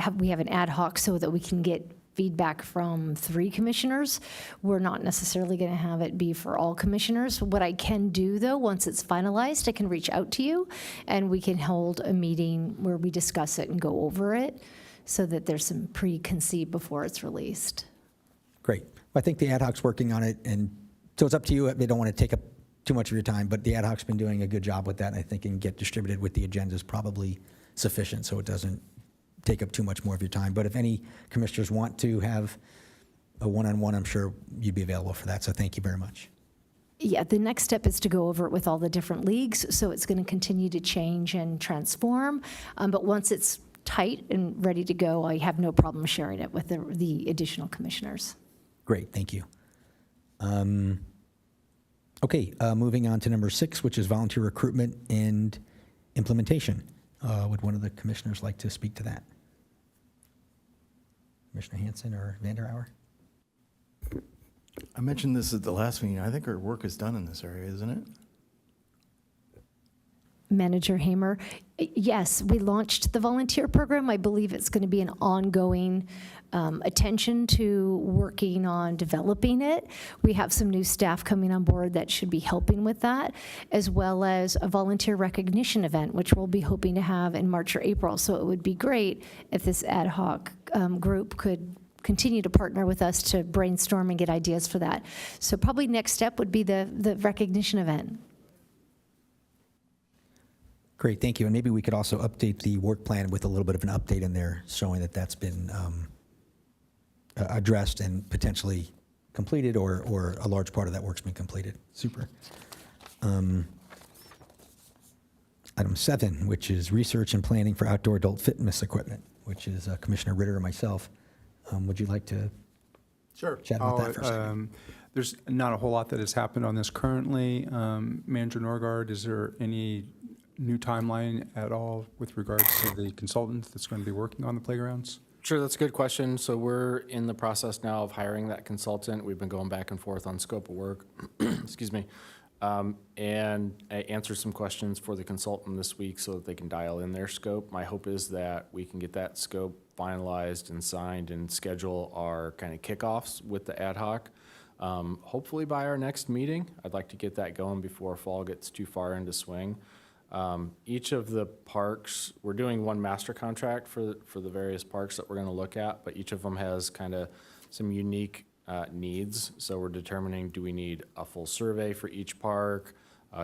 have an ad hoc so that we can get feedback from 3 commissioners. We're not necessarily going to have it be for all commissioners. What I can do, though, once it's finalized, I can reach out to you, and we can hold a meeting where we discuss it and go over it so that there's some preconceived before it's released. Great. I think the ad hoc's working on it, and so it's up to you. I don't want to take up too much of your time, but the ad hoc's been doing a good job with that, and I think it can get distributed with the agenda is probably sufficient, so it doesn't take up too much more of your time. But if any commissioners want to have a one-on-one, I'm sure you'd be available for that, so thank you very much. Yeah, the next step is to go over it with all the different leagues, so it's going to continue to change and transform. But once it's tight and ready to go, I have no problem sharing it with the additional commissioners. Great, thank you. Okay, moving on to number 6, which is volunteer recruitment and implementation. Would one of the commissioners like to speak to that? Commissioner Hanson or Vanderhour? I mentioned this at the last meeting. I think our work is done in this area, isn't it? Manager Hamer, yes, we launched the volunteer program. I believe it's going to be an ongoing attention to working on developing it. We have some new staff coming on board that should be helping with that, as well as a volunteer recognition event, which we'll be hoping to have in March or April. So it would be great if this ad hoc group could continue to partner with us to brainstorm and get ideas for that. So probably next step would be the recognition event. Great, thank you. And maybe we could also update the work plan with a little bit of an update in there showing that that's been addressed and potentially completed, or a large part of that work's been completed. Super. Item 7, which is research and planning for outdoor adult fitness equipment, which is Commissioner Ritter and myself. Would you like to chat about that for a second? There's not a whole lot that has happened on this currently. Manager Norgard, is there any new timeline at all with regards to the consultant that's going to be working on the playgrounds? Sure, that's a good question. So we're in the process now of hiring that consultant. We've been going back and forth on scope of work, excuse me. And I answered some questions for the consultant this week so that they can dial in their scope. My hope is that we can get that scope finalized and signed and schedule our kind of kickoffs with the ad hoc. Hopefully by our next meeting. I'd like to get that going before fall gets too far into swing. Each of the parks, we're doing one master contract for the various parks that we're going to look at, but each of them has kind of some unique needs. So we're determining, do we need a full survey for each park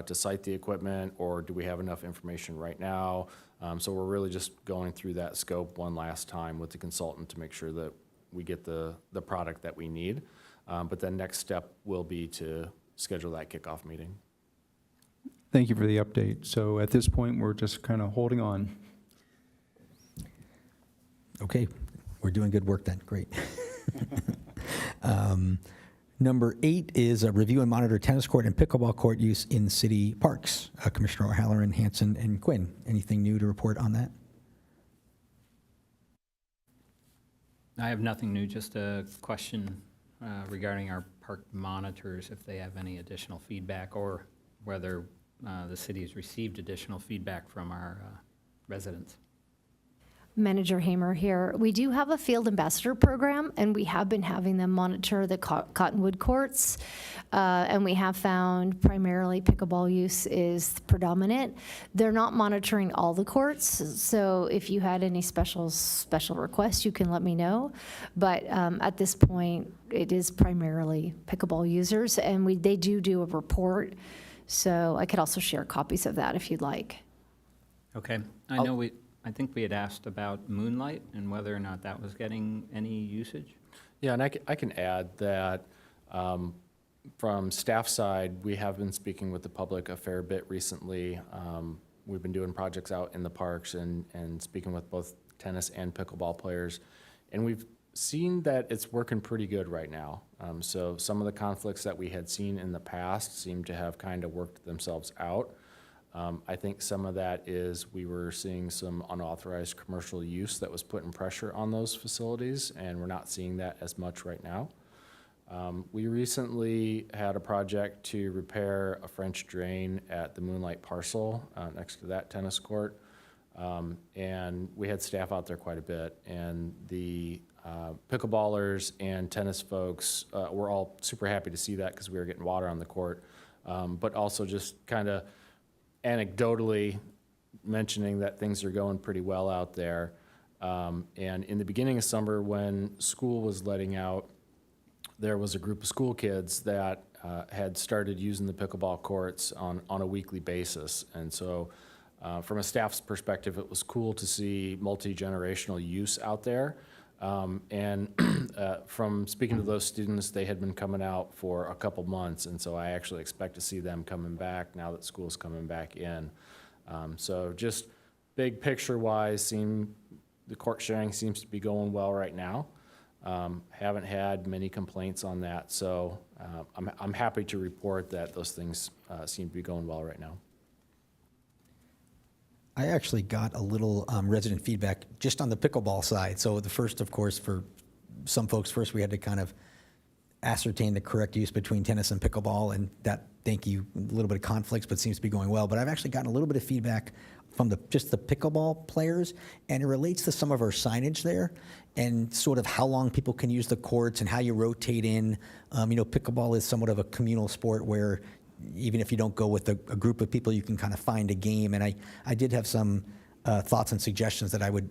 to site the equipment, or do we have enough information right now? So we're really just going through that scope one last time with the consultant to make sure that we get the product that we need. But the next step will be to schedule that kickoff meeting. Thank you for the update. So at this point, we're just kind of holding on. Okay, we're doing good work then. Great. Number 8 is a review and monitor tennis court and pickleball court use in city parks. Commissioner O'Halloran, Hanson, and Quinn. Anything new to report on that? I have nothing new, just a question regarding our park monitors, if they have any additional feedback, or whether the city has received additional feedback from our residents. Manager Hamer here. We do have a field ambassador program, and we have been having them monitor the Cottonwood courts, and we have found primarily pickleball use is predominant. They're not monitoring all the courts, so if you had any special requests, you can let me know. But at this point, it is primarily pickleball users, and they do a report, so I could also share copies of that if you'd like. Okay. I think we had asked about Moonlight and whether or not that was getting any usage. Yeah, and I can add that from staff side, we have been speaking with the public a fair bit recently. We've been doing projects out in the parks and speaking with both tennis and pickleball players, and we've seen that it's working pretty good right now. So some of the conflicts that we had seen in the past seem to have kind of worked themselves out. I think some of that is we were seeing some unauthorized commercial use that was putting pressure on those facilities, and we're not seeing that as much right now. We recently had a project to repair a French drain at the Moonlight parcel next to that tennis court, and we had staff out there quite a bit, and the pickleballers and tennis folks were all super happy to see that because we were getting water on the court, but also just kind of anecdotally mentioning that things are going pretty well out there. And in the beginning of summer, when school was letting out, there was a group of school kids that had started using the pickleball courts on a weekly basis. And so from a staff's perspective, it was cool to see multi-generational use out there. And from speaking to those students, they had been coming out for a couple months, and so I actually expect to see them coming back now that school's coming back in. So just big picture-wise, the court sharing seems to be going well right now. Haven't had many complaints on that, so I'm happy to report that those things seem to be going well right now. I actually got a little resident feedback just on the pickleball side. So the first, of course, for some folks, first we had to kind of ascertain the correct use between tennis and pickleball, and that, thank you, a little bit of conflicts, but seems to be going well. But I've actually gotten a little bit of feedback from just the pickleball players, and it relates to some of our signage there and sort of how long people can use the courts and how you rotate in. Pickleball is somewhat of a communal sport where even if you don't go with a group of people, you can kind of find a game. And I did have some thoughts and suggestions that I would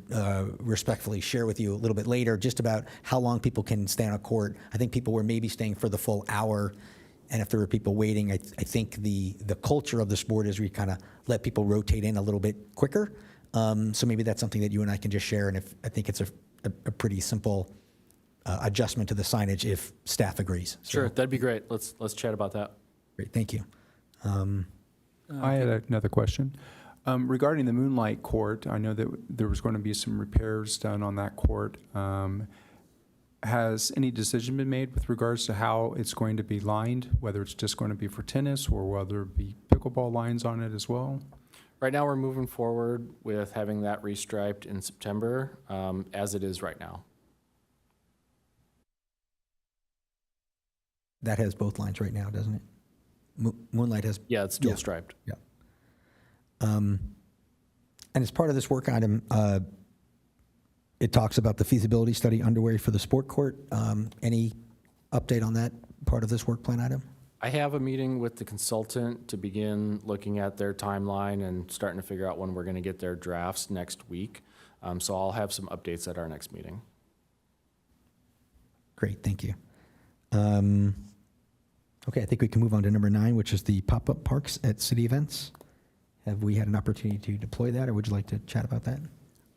respectfully share with you a little bit later, just about how long people can stay on a court. I think people were maybe staying for the full hour, and if there were people waiting, I think the culture of the sport is we kind of let people rotate in a little bit quicker. So maybe that's something that you and I can just share, and I think it's a pretty simple adjustment to the signage if staff agrees. So, Sure, that'd be great. Let's chat about that. great, thank you. I had another question. Regarding the Moonlight Court, I know that there was going to be some repairs done on that court. Has any decision been made with regards to how it's going to be lined, whether it's just going to be for tennis or whether it be pickleball lines on it as well? Right now, we're moving forward with having that restriped in September, as it is right now. That has both lines right now, doesn't it? Moonlight has. Yeah, it's dual Yeah. striped. Yeah. And as part of this work item, it talks about the feasibility study underway for the sport court. Any update on that part of this work plan item? I have a meeting with the consultant to begin looking at their timeline and starting to figure out when we're going to get their drafts next week. So I'll have some updates at our next meeting. Great, thank you. Okay, I think we can move on to number 9, which is the pop-up parks at city events. Have we had an opportunity to deploy that, or would you like to chat about that?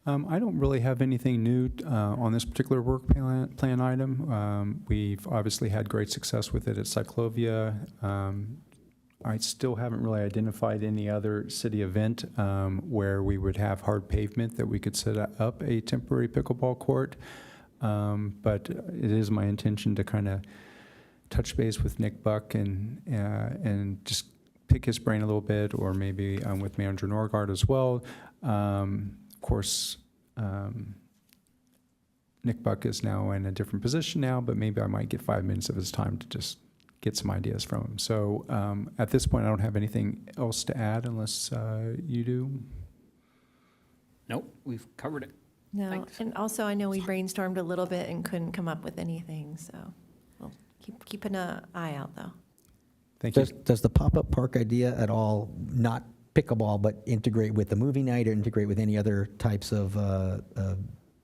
I don't really have anything new on this particular work plan item. We've obviously had great success with it at Cyclovia. I still haven't really identified any other city event where we would have hard pavement that we could set up a temporary pickleball court. But it is my intention to kind of touch base with Nick Buck and just pick his brain a little bit, or maybe with Manager Norgard as well. Of course, Nick Buck is now in a different position now, but maybe I might get 5 minutes of his time to just get some ideas from him. So at this point, I don't have anything else to add unless you do. Nope, we've covered it. No, Thanks. and also I know we brainstormed a little bit and couldn't come up with anything, so we'll keep an eye out, though. Thank you. Does the pop-up park idea at all, not pickleball, but integrate with the movie night or integrate with any other types of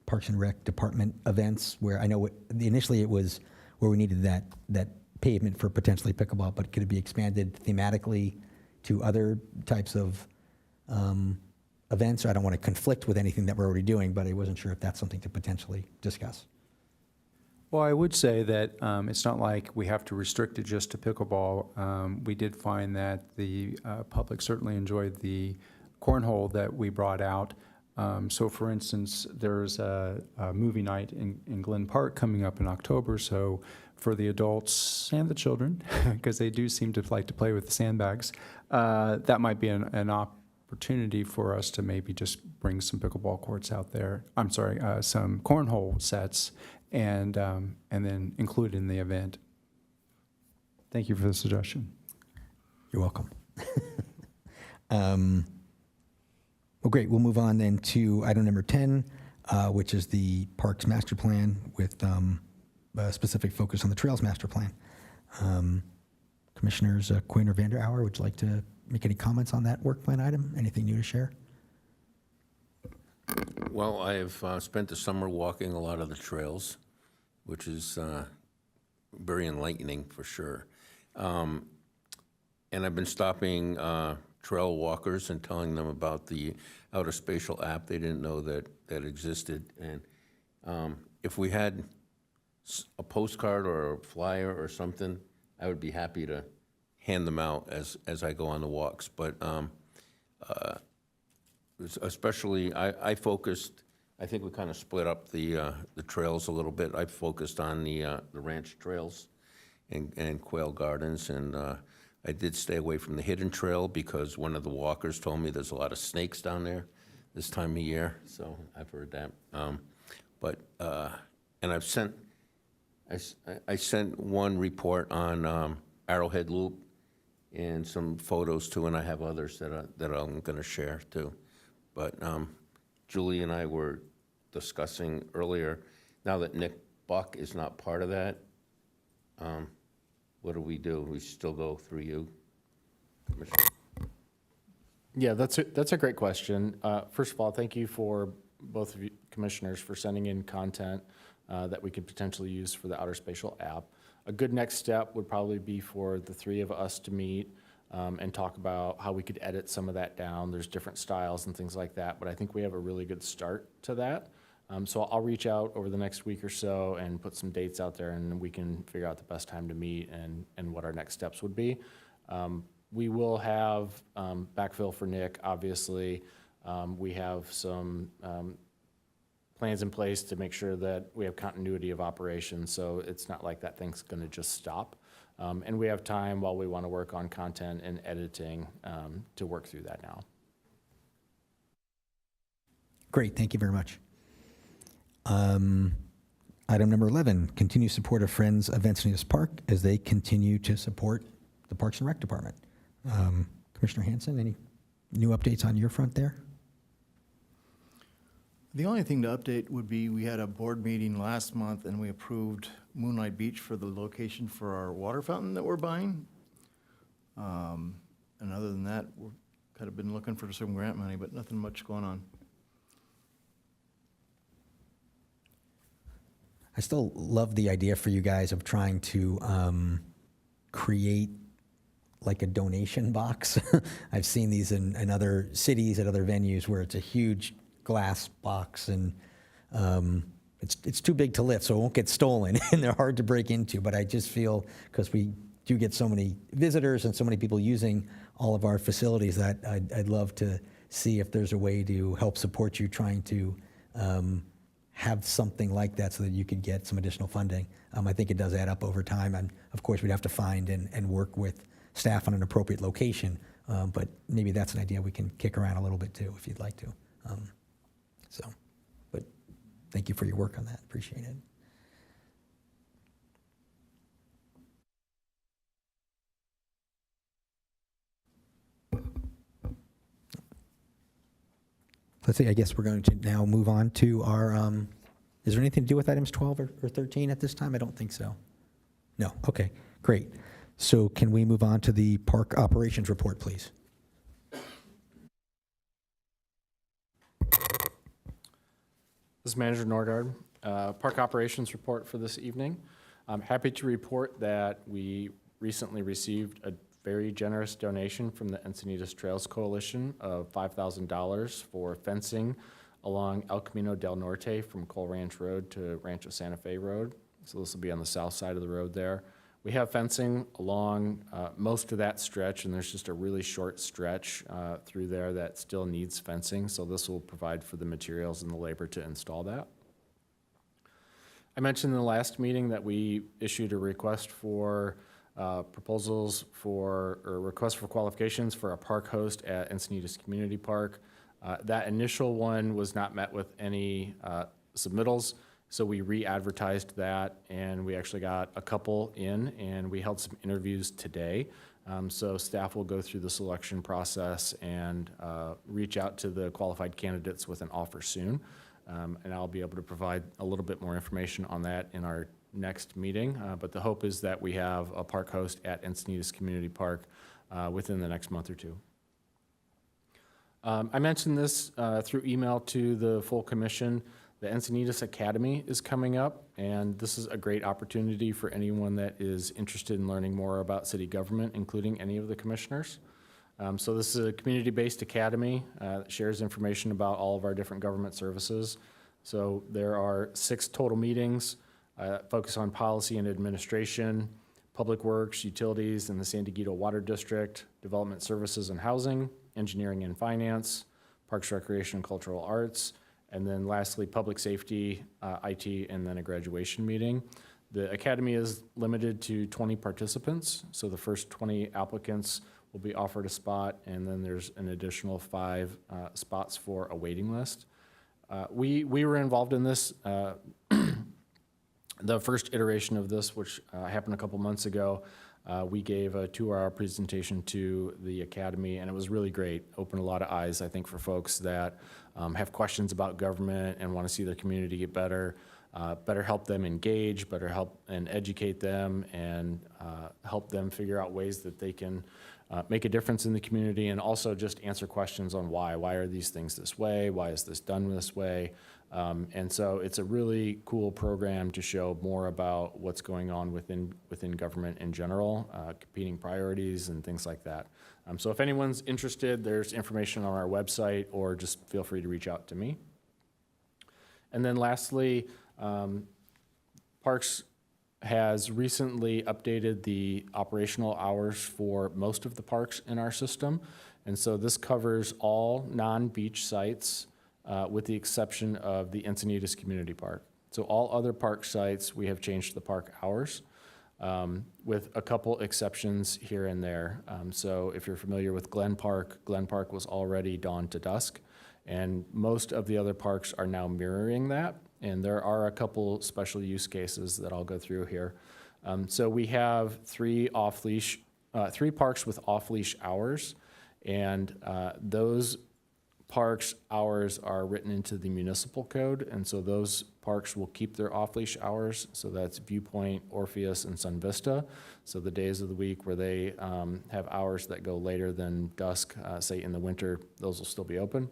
Parks and Rec department events where I know initially it was where we needed that pavement for potentially pickleball, but could it be expanded thematically to other types of events? I don't want to conflict with anything that we're already doing, but I wasn't sure if that's something to potentially discuss. Well, I would say that it's not like we have to restrict it just to pickleball. We did find that the public certainly enjoyed the cornhole that we brought out. So for instance, there's a movie night in Glen Park coming up in October. So for the adults and the children, because they do seem to like to play with the sandbags, that might be an opportunity for us to maybe just bring some pickleball courts out there. I'm sorry, some cornhole sets, and then include in the event. Thank you for the suggestion. You're welcome. Well, great. We'll move on then to item number 10, which is the Parks Master Plan with a specific focus on the Trails Master Plan. Commissioners Quinn or Vanderhour, would you like to make any comments on that work plan item? Anything new to share? Well, I've spent the summer walking a lot of the trails, which is very enlightening for sure. And I've been stopping trail walkers and telling them about the outer spatial app. They didn't know that existed. And if we had a postcard or a flyer or something, I would be happy to hand them out as I go on the walks. But especially, I focused, I think we kind of split up the trails a little bit. I focused on the ranch trails. and quail gardens. And I did stay away from the hidden trail because one of the walkers told me there's a lot of snakes down there this time of year, so I've heard that. And I've sent, I sent one report on Arrowhead Loop and some photos too, and I have others that I'm gonna share too. But Julie and I were discussing earlier, now that Nick Buck is not part of that, what do? We still go through you, Commissioner? Yeah, that's a great question. First of all, thank you for both of you commissioners for sending in content that we could potentially use for the Outer Spatial app. A good next step would probably be for the three of us to meet and talk about how we could edit some of that down. There's different styles and things like that, but I think we have a really good start to that. So I'll reach out over the next week or so and put some dates out there, and we can figure out the best time to meet and what our next steps would be. We will have backfill for Nick, obviously. We have some plans in place to make sure that we have continuity of operations, so it's not like that thing's gonna just stop. And we have time while we wanna work on content and editing to work through that now. Great, thank you very much. Item number 11, continue support of Friends of Encinitas Park as they continue to support the Parks and Rec Department. Commissioner Hanson, any new updates on your front there? The only thing to update would be, we had a board meeting last month and we approved Moonlight Beach for the location for our water fountain that we're buying. And other than that, we've kind of been looking for some grant money, but nothing much going on. I still love the idea for you guys of trying to create like a donation box. I've seen these in other cities, at other venues, where it's a huge glass box, and it's too big to lift, so it won't get stolen, and they're hard to break into. But I just feel, because we do get so many visitors and so many people using all of our facilities, that I'd love to see if there's a way to help support you trying to have something like that so that you could get some additional funding. I think it does add up over time, and of course we'd have to find and work with staff on an appropriate location, but maybe that's an idea we can kick around a little bit too, if you'd like to. But thank you for your work on that, appreciate it. Let's see, I guess we're going to now move on to our, is there anything to do with items 12 or 13 at this time? I don't think so. No, okay, great. So can we move on to the park operations report, please? This is Manager Norgard. Park operations report for this evening. I'm happy to report that we recently received a very generous donation from the Encinitas Trails Coalition of $5,000 for fencing along El Camino del Norte from Cole Ranch Road to Rancho Santa Fe Road. So this will be on the south side of the road there. We have fencing along most of that stretch, and there's just a really short stretch through there that still needs fencing. So this will provide for the materials and the labor to install that. I mentioned in the last meeting that we issued a request for proposals for, or request for qualifications for a park host at Encinitas Community Park. That initial one was not met with any submittals, so we re-advertised that, and we actually got a couple in, and we held some interviews today. So staff will go through the selection process and reach out to the qualified candidates with an offer soon. And I'll be able to provide a little bit more information on that in our next meeting. But the hope is that we have a park host at Encinitas Community Park within the next month or two. I mentioned this through email to the full commission. The Encinitas Academy is coming up, and this is a great opportunity for anyone that is interested in learning more about city government, including any of the commissioners. So this is a community-based academy that shares information about all of our different government services. So there are 6 total meetings, focus on policy and administration, public works, utilities in the San Diego Water District, development services and housing, engineering and finance, parks, recreation, and cultural arts, and then lastly, public safety, IT, and then a graduation meeting. The academy is limited to 20 participants, so the first 20 applicants will be offered a spot, and then there's an additional 5 spots for a waiting list. We were involved in this, the first iteration of this, which happened a couple months ago. We gave a 2-hour presentation to the academy, and it was really great. Opened a lot of eyes, I think, for folks that have questions about government and want to see their community get better. Better help them engage, better help and educate them, and help them figure out ways that they can make a difference in the community, and also just answer questions on why. Why are these things this way? Why is this done this way? And so it's a really cool program to show more about what's going on within government in general, competing priorities and things like that. So if anyone's interested, there's information on our website, or just feel free to reach out to me. And then lastly, Parks has recently updated the operational hours for most of the parks in our system. And so this covers all non-beach sites with the exception of the Encinitas Community Park. So all other park sites, we have changed the park hours with a couple exceptions here and there. So if you're familiar with Glen Park was already dawn to dusk, and most of the other parks are now mirroring that. And there are a couple special use cases that I'll go through here. So we have 3 parks with off-leash hours, and those parks' hours are written into the municipal code, and so those parks will keep their off-leash hours. So that's Viewpoint, Orpheus, and Sun Vista. So the days of the week where they have hours that go later than dusk, say in the winter, those will still be open.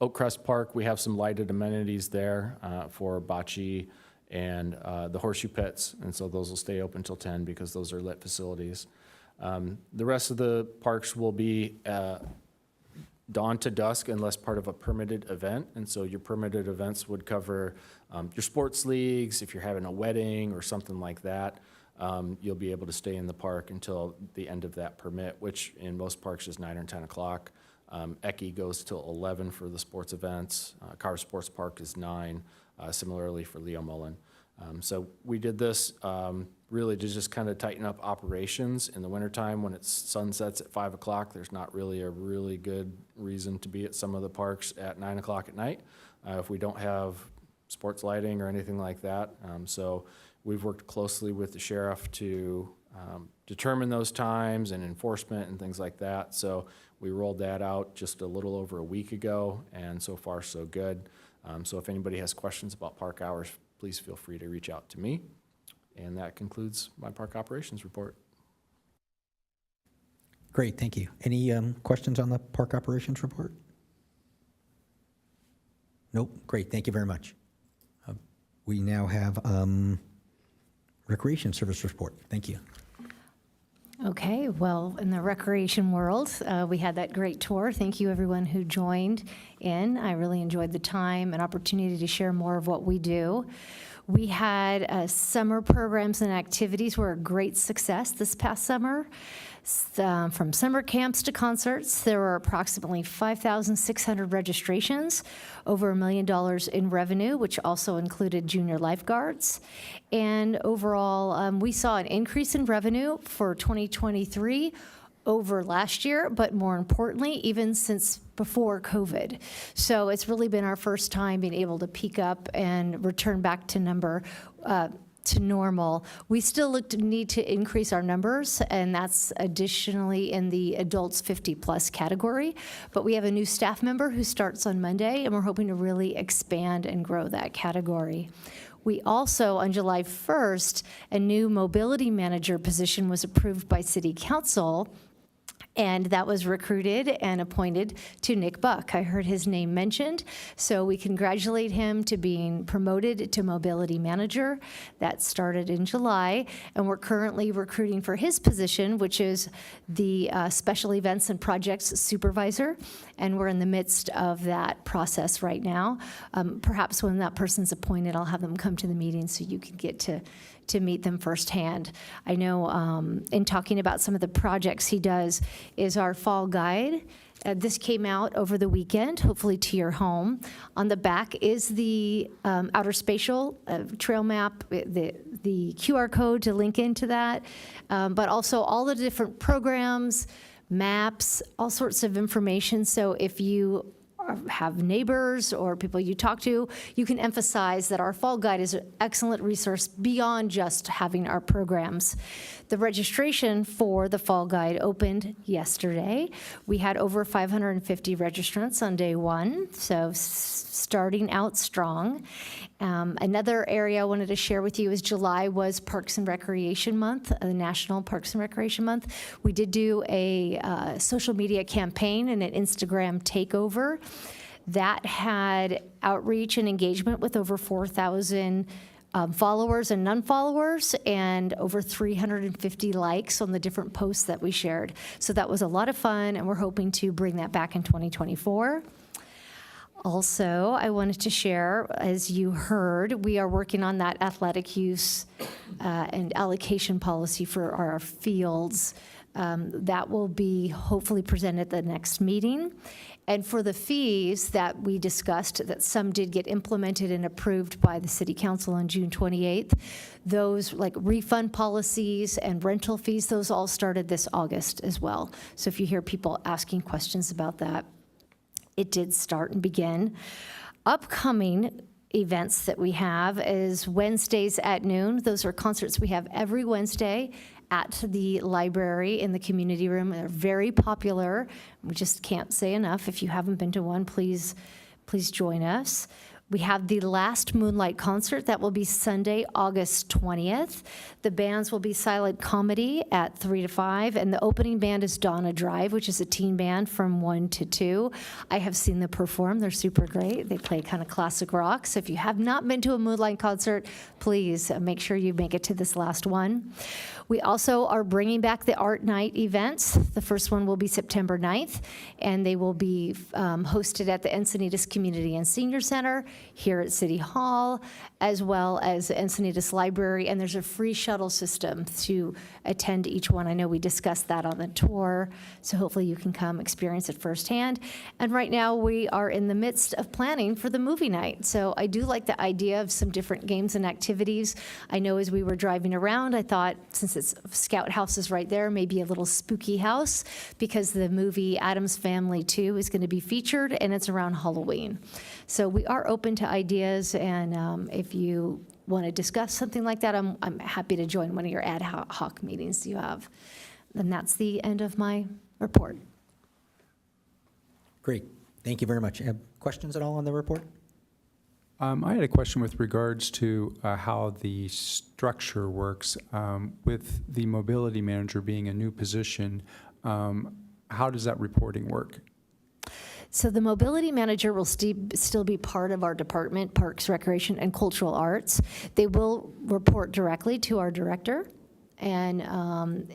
Oakcrest Park, we have some lighted amenities there for bocce and the horseshoe pits, and so those will stay open till 10 because those are lit facilities. The rest of the parks will be dawn to dusk unless part of a permitted event, and so your permitted events would cover your sports leagues. If you're having a wedding or something like that, you'll be able to stay in the park until the end of that permit, which in most parks is 9 or 10 o'clock. ECI goes till 11 for the sports events. Carver Sports Park is 9, similarly for Leo Mullen. So we did this really to just kind of tighten up operations. In the wintertime when it sunsets at 5 o'clock, there's not really a really good reason to be at some of the parks at 9 o'clock at night if we don't have sports lighting or anything like that. So we've worked closely with the sheriff to determine those times and enforcement and things like that. So we rolled that out just a little over a week ago, and so far so good. So if anybody has questions about park hours, please feel free to reach out to me. And that concludes my park operations report. Great, thank you. Any questions on the park operations report? Nope, great, thank you very much. We now have recreation service report. Thank you. Okay, well, in the recreation world, we had that great tour. Thank you, everyone who joined in. I really enjoyed the time and opportunity to share more of what we do. We had summer programs and activities were a great success this past summer. From summer camps to concerts, there were approximately 5,600 registrations, over $1 million in revenue, which also included junior lifeguards. And overall, we saw an increase in revenue for 2023 over last year, but more importantly, even since before COVID. So it's really been our first time being able to peak up and return back to normal. We still need to increase our numbers, and that's additionally in the adults 50 plus category. But we have a new staff member who starts on Monday, and we're hoping to really expand and grow that category. We also, on July 1st, a new mobility manager position was approved by City Council, and that was recruited and appointed to Nick Buck. I heard his name mentioned, so we congratulate him to being promoted to mobility manager. That started in July, and we're currently recruiting for his position, which is the special events and projects supervisor, and we're in the midst of that process right now. Perhaps when that person's appointed, I'll have them come to the meeting so you can get to to meet them firsthand. I know in talking about some of the projects he does is our fall guide. This came out over the weekend, hopefully to your home. On the back is the outer spatial trail map, the QR code to link into that, but also all the different programs, maps, all sorts of information. So if you have neighbors or people you talk to, you can emphasize that our fall guide is an excellent resource beyond just having our programs. The registration for the fall guide opened yesterday. We had over 550 registrants on day one, so starting out strong. Another area I wanted to share with you is July was Parks and Recreation Month, the National Parks and Recreation Month. We did do a social media campaign and an Instagram takeover that had outreach and engagement with over 4,000 followers and non-followers, and over 350 likes on the different posts that we shared. So that was a lot of fun, and we're hoping to bring that back in 2024. Also, I wanted to share, as you heard, we are working on that athletic use and allocation policy for our fields. That will be hopefully presented at the next meeting. And for the fees that we discussed, that some did get implemented and approved by the City Council on June 28th, those like refund policies and rental fees, those all started this August as well. So if you hear people asking questions about that, it did start and begin. Upcoming events that we have is Wednesdays at noon. Those are concerts we have every Wednesday at the library in the community room. They're very popular. We just can't say enough. If you haven't been to one, please join us. We have the last Moonlight concert. That will be Sunday, August 20th. The bands will be Silent Comedy at 3 to 5, and the opening band is Donna Drive, which is a teen band from 1 to 2. I have seen them perform. They're super great. They play kind of classic rock. So if you have not been to a Moonlight concert, please make sure you make it to this last one. We also are bringing back the Art Night events. The first one will be September 9th, and they will be hosted at the Encinitas Community and Senior Center here at City Hall, as well as the Encinitas Library, and there's a free shuttle system to attend each one. I know we discussed that on the tour, so hopefully you can come experience it firsthand. And right now we are in the midst of planning for the movie night. So I do like the idea of some different games and activities. I know as we were driving around, I thought since it's Scout House is right there, maybe a little spooky house, because the movie Addams Family 2 is going to be featured, and it's around Halloween. So we are open to ideas, and if you want to discuss something like that, I'm happy to join one of your ad hoc meetings you have. And that's the end of my report. Great. Thank you very much. Have questions at all on the report? I had a question with regards to how the structure works. With the mobility manager being a new position, how does that reporting work? So the mobility manager will still be part of our department, Parks, Recreation, and Cultural Arts. They will report directly to our director, and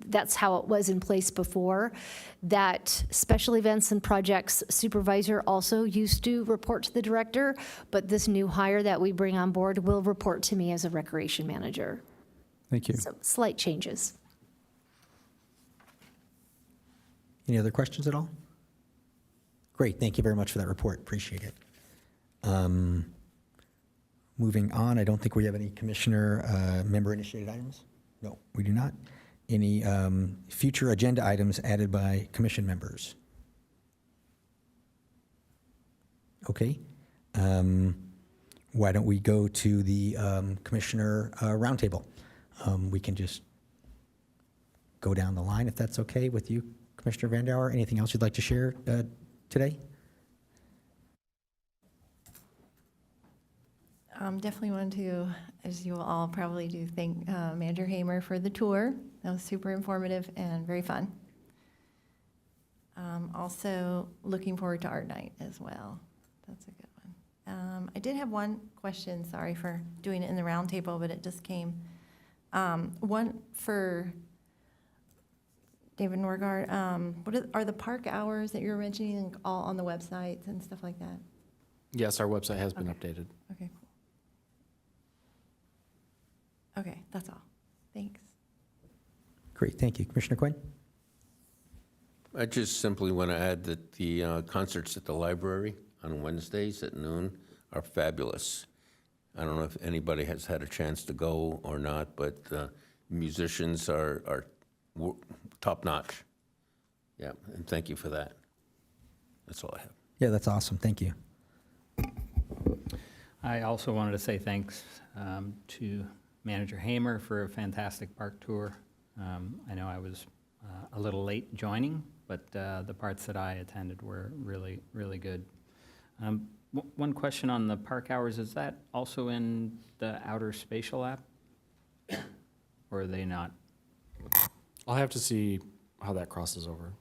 that's how it was in place before. That special events and projects supervisor also used to report to the director, but this new hire that we bring on board will report to me as a recreation manager. Thank you. So slight changes. Any other questions at all? Great, thank you very much for that report, appreciate it. Moving on, I don't think we have any commissioner member-initiated items? No, we do not. Any future agenda items added by commission members? Okay. Why don't we go to the commissioner roundtable? We can just go down the line if that's okay with you, Commissioner Vandauer. Anything else you'd like to share today? Definitely wanted to, as you all probably do, thank Manager Hamer for the tour. That was super informative and very fun. Also looking forward to Art Night as well. That's a good one. I did have one question, sorry for doing it in the roundtable, but it just came. One for David Norgard. What are the park hours that you were mentioning all on the websites and stuff like that? Yes, our website has been updated. Okay, Okay, that's all. Thanks. Great, thank you. Commissioner Quinn? I just simply want to add that the concerts at the library on Wednesdays at noon are fabulous. I don't know if anybody has had a chance to go or not, but musicians are top-notch. Yeah, and thank you for that. That's all I have. Yeah, that's awesome, thank you. I also wanted to say thanks to Manager Hamer for a fantastic park tour. I know I was a little late joining, but the parts that I attended were really, really good. One question on the park hours, is that also in the outer spatial app? Or are they not? I'll have to see how that crosses over.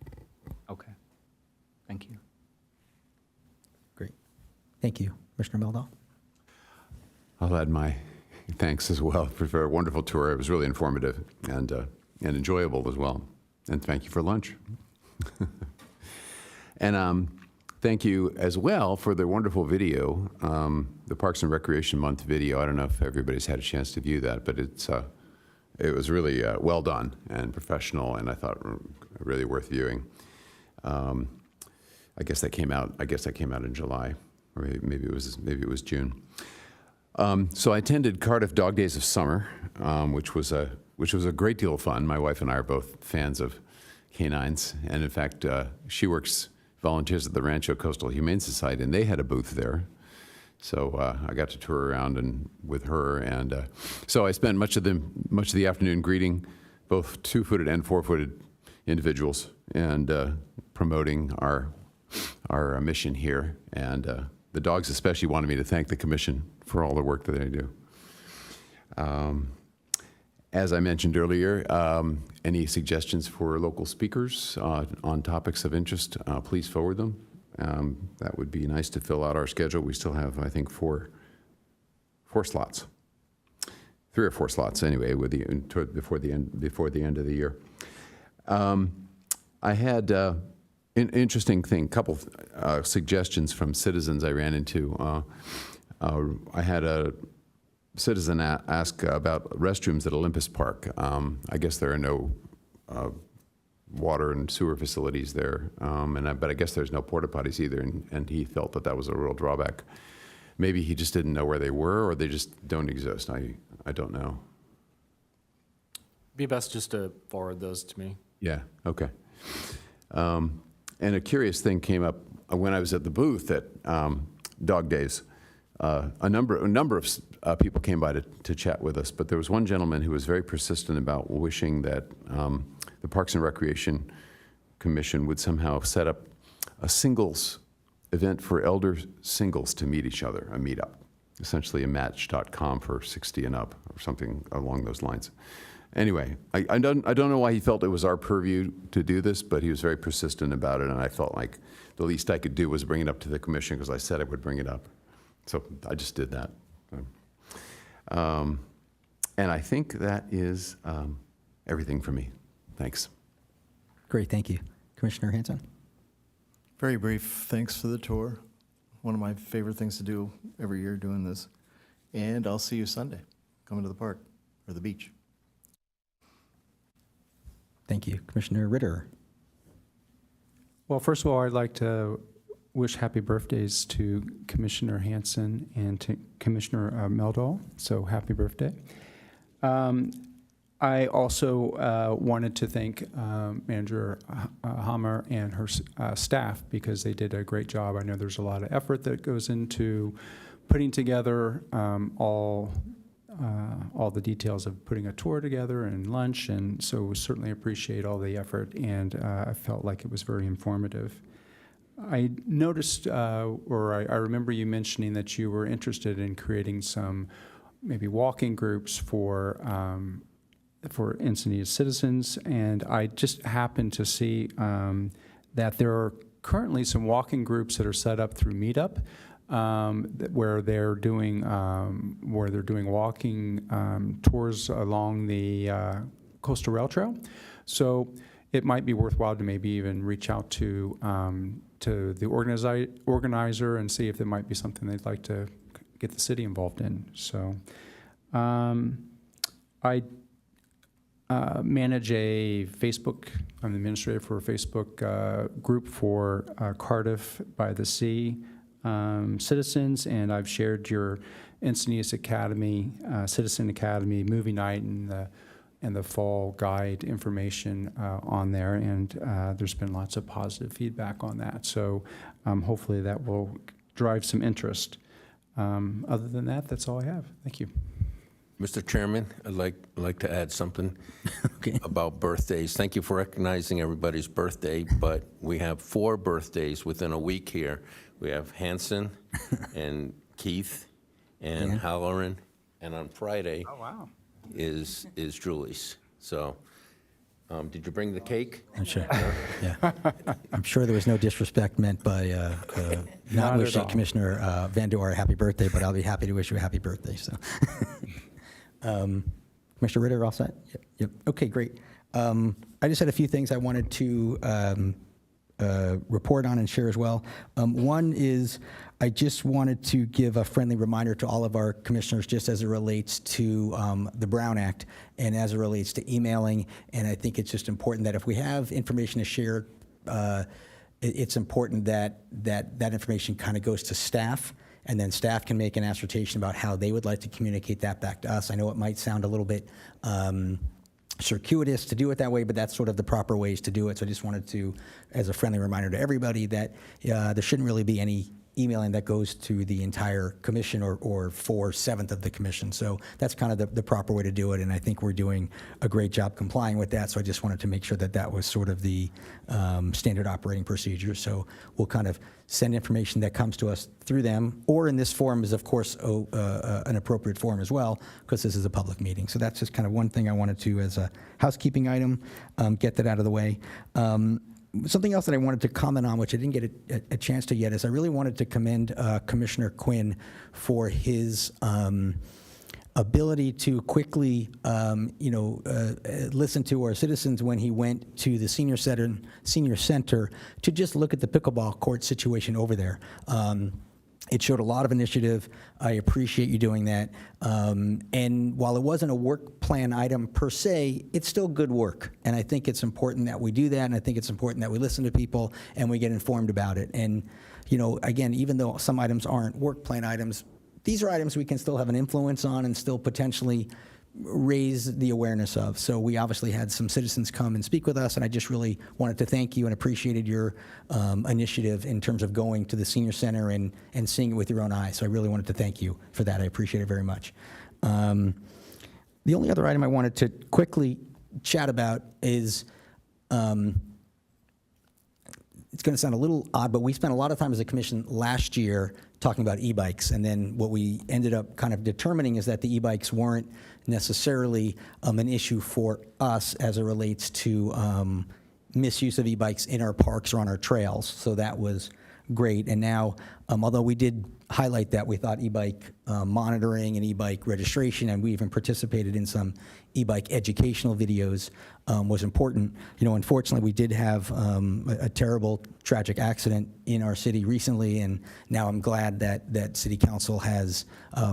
Okay, thank you. Great, thank you. Commissioner Meldau? I'll add my thanks as well for a wonderful tour. It was really informative and enjoyable as well. And thank you for lunch. And thank you as well for the wonderful video, the Parks and Recreation Month video. I don't know if everybody's had a chance to view that, but it was really well done and professional, and I thought really worth viewing. I guess that came out in July, or maybe it was June. So I attended Cardiff Dog Days of Summer, which was a great deal of fun. My wife and I are both fans of canines, and in fact, she volunteers at the Rancho Coastal Humane Society, and they had a booth there. So I got to tour around and with her, and so I spent much of the afternoon greeting both 2-footed and 4-footed individuals and promoting our mission here. And the dogs especially wanted me to thank the commission for all the work that they do. As I mentioned earlier, any suggestions for local speakers on topics of interest, please forward them. That would be nice to fill out our schedule. We still have, I think, four slots, 3 or 4 slots anyway, before the end of the year. I had an interesting thing, couple suggestions from citizens I ran into. I had a citizen ask about restrooms at Olympus Park. I guess there are no water and sewer facilities there, but I guess there's no porta potties either, and he felt that was a real drawback. Maybe he just didn't know where they were, or they just don't exist. I don't know. Be best just to forward those to me. Yeah, okay. And a curious thing came up when I was at the booth at Dog Days. A number of people came by to chat with us, but there was one gentleman who was very persistent about wishing that the Parks and Recreation Commission would somehow set up a singles event for elder singles to meet each other, a meetup, essentially a Match.com for 60 and up or something along those lines. Anyway, I don't know why he felt it was our purview to do this, but he was very persistent about it, and I felt like the least I could do was bring it up to the commission because I said I would bring it up. So I just did that. And I think that is everything for me. Thanks. Great, thank you. Commissioner Hanson? Very brief, thanks for the tour. One of my favorite things to do every year doing this. And I'll see you Sunday, coming to the park, or the beach. Thank you. Commissioner Ritter? Well, first of all, I'd like to wish happy birthdays to Commissioner Hanson and to Commissioner Meldau. So happy birthday. I also wanted to thank Manager Hammer and her staff because they did a great job. I know there's a lot of effort that goes into putting together all the details of putting a tour together and lunch, and so we certainly appreciate all the effort, and I felt like it was very informative. I noticed, or I remember you mentioning that you were interested in creating some maybe walking groups for Encinitas citizens, and I just happened to see that there are currently some walking groups that are set up through Meetup, where they're doing walking tours along the Coastal Rail Trail. So it might be worthwhile to maybe even reach out to the organizer and see if there might be something they'd like to get the city involved in. So I manage a Facebook, I'm the administrator for a Facebook group for Cardiff by the Sea citizens, and I've shared your Encinitas Academy, Citizen Academy movie night and the fall guide information on there, and there's been lots of positive feedback on that. So hopefully that will drive some interest. Other than that, that's all I have. Thank you. Mr. Chairman, I'd like to add something about birthdays. Thank you for recognizing everybody's birthday, but we have 4 birthdays within a week here. We have Hanson and Keith and Halloran, and on Friday is Julie's. So, did you bring the cake? I'm sure. Yeah. I'm sure there was no disrespect meant by not at wishing all. Commissioner Van Doar a happy birthday, but I'll be happy to wish you a happy birthday. So, Commissioner Ritter, all set? Yep. Okay, great. I just had a few things I wanted to report on and share as well. One is I just wanted to give a friendly reminder to all of our commissioners just as it relates to the Brown Act and as it relates to emailing. And I think it's just important that if we have information to share, it's important that that information kind of goes to staff, and then staff can make an assertion about how they would like to communicate that back to us. I know it might sound a little bit circuitous to do it that way, but that's sort of the proper ways to do it. So I just wanted to, as a friendly reminder to everybody, that there shouldn't really be any emailing that goes to the entire commission or 4/7 of the commission. So that's kind of the proper way to do it, and I think we're doing a great job complying with that. So I just wanted to make sure that that was sort of the standard operating procedure. So we'll kind of send information that comes to us through them, or in this forum is, of course, an appropriate forum as well, because this is a public meeting. So that's just kind of one thing I wanted to, as a housekeeping item, get that out of the way. Something else that I wanted to comment on, which I didn't get a chance to yet, is I really wanted to commend Commissioner Quinn for his ability to quickly, listen to our citizens when he went to the senior center to just look at the pickleball court situation over there. It showed a lot of initiative. I appreciate you doing that. And while it wasn't a work plan item per se, it's still good work. And I think it's important that we do that, and I think it's important that we listen to people and we get informed about it. And, again, even though some items aren't work plan items, these are items we can still have an influence on and still potentially raise the awareness of. So we obviously had some citizens come and speak with us, and I just really wanted to thank you and appreciated your initiative in terms of going to the senior center and seeing it with your own eyes. So I really wanted to thank you for that. I appreciate it very much. The only other item I wanted to quickly chat about is, it's going to sound a little odd, but we spent a lot of time as a commission last year talking about e-bikes, and then what we ended up kind of determining is that the e-bikes weren't necessarily an issue for us as it relates to misuse of e-bikes in our parks or on our trails. So that was great. And now, although we did highlight that, we thought e-bike monitoring and e-bike registration, and we even participated in some e-bike educational videos, was important. Unfortunately, we did have a terrible, tragic accident in our city recently, and now I'm glad that City Council has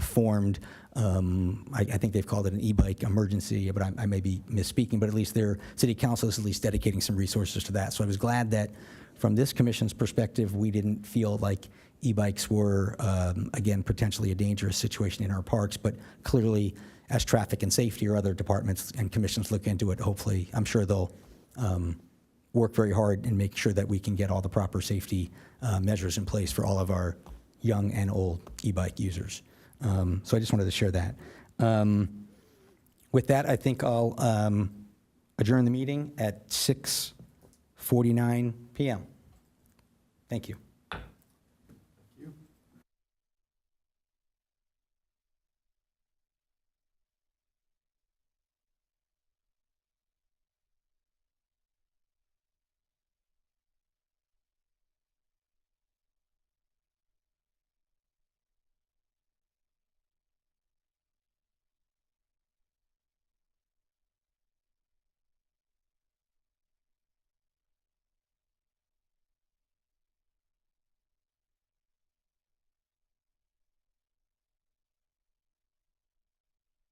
formed, I think they've called it an e-bike emergency, but I may be misspeaking, but at least their City Council is at least dedicating some resources to that. So I was glad that from this commission's perspective, we didn't feel like e-bikes were, again, potentially a dangerous situation in our parks, but clearly, as traffic and safety or other departments and commissions look into it, hopefully, I'm sure they'll work very hard and make sure that we can get all the proper safety measures in place for all of our young and old e-bike users. So I just wanted to share that. With that, I think I'll adjourn the meeting at 6:49 p.m. Thank you.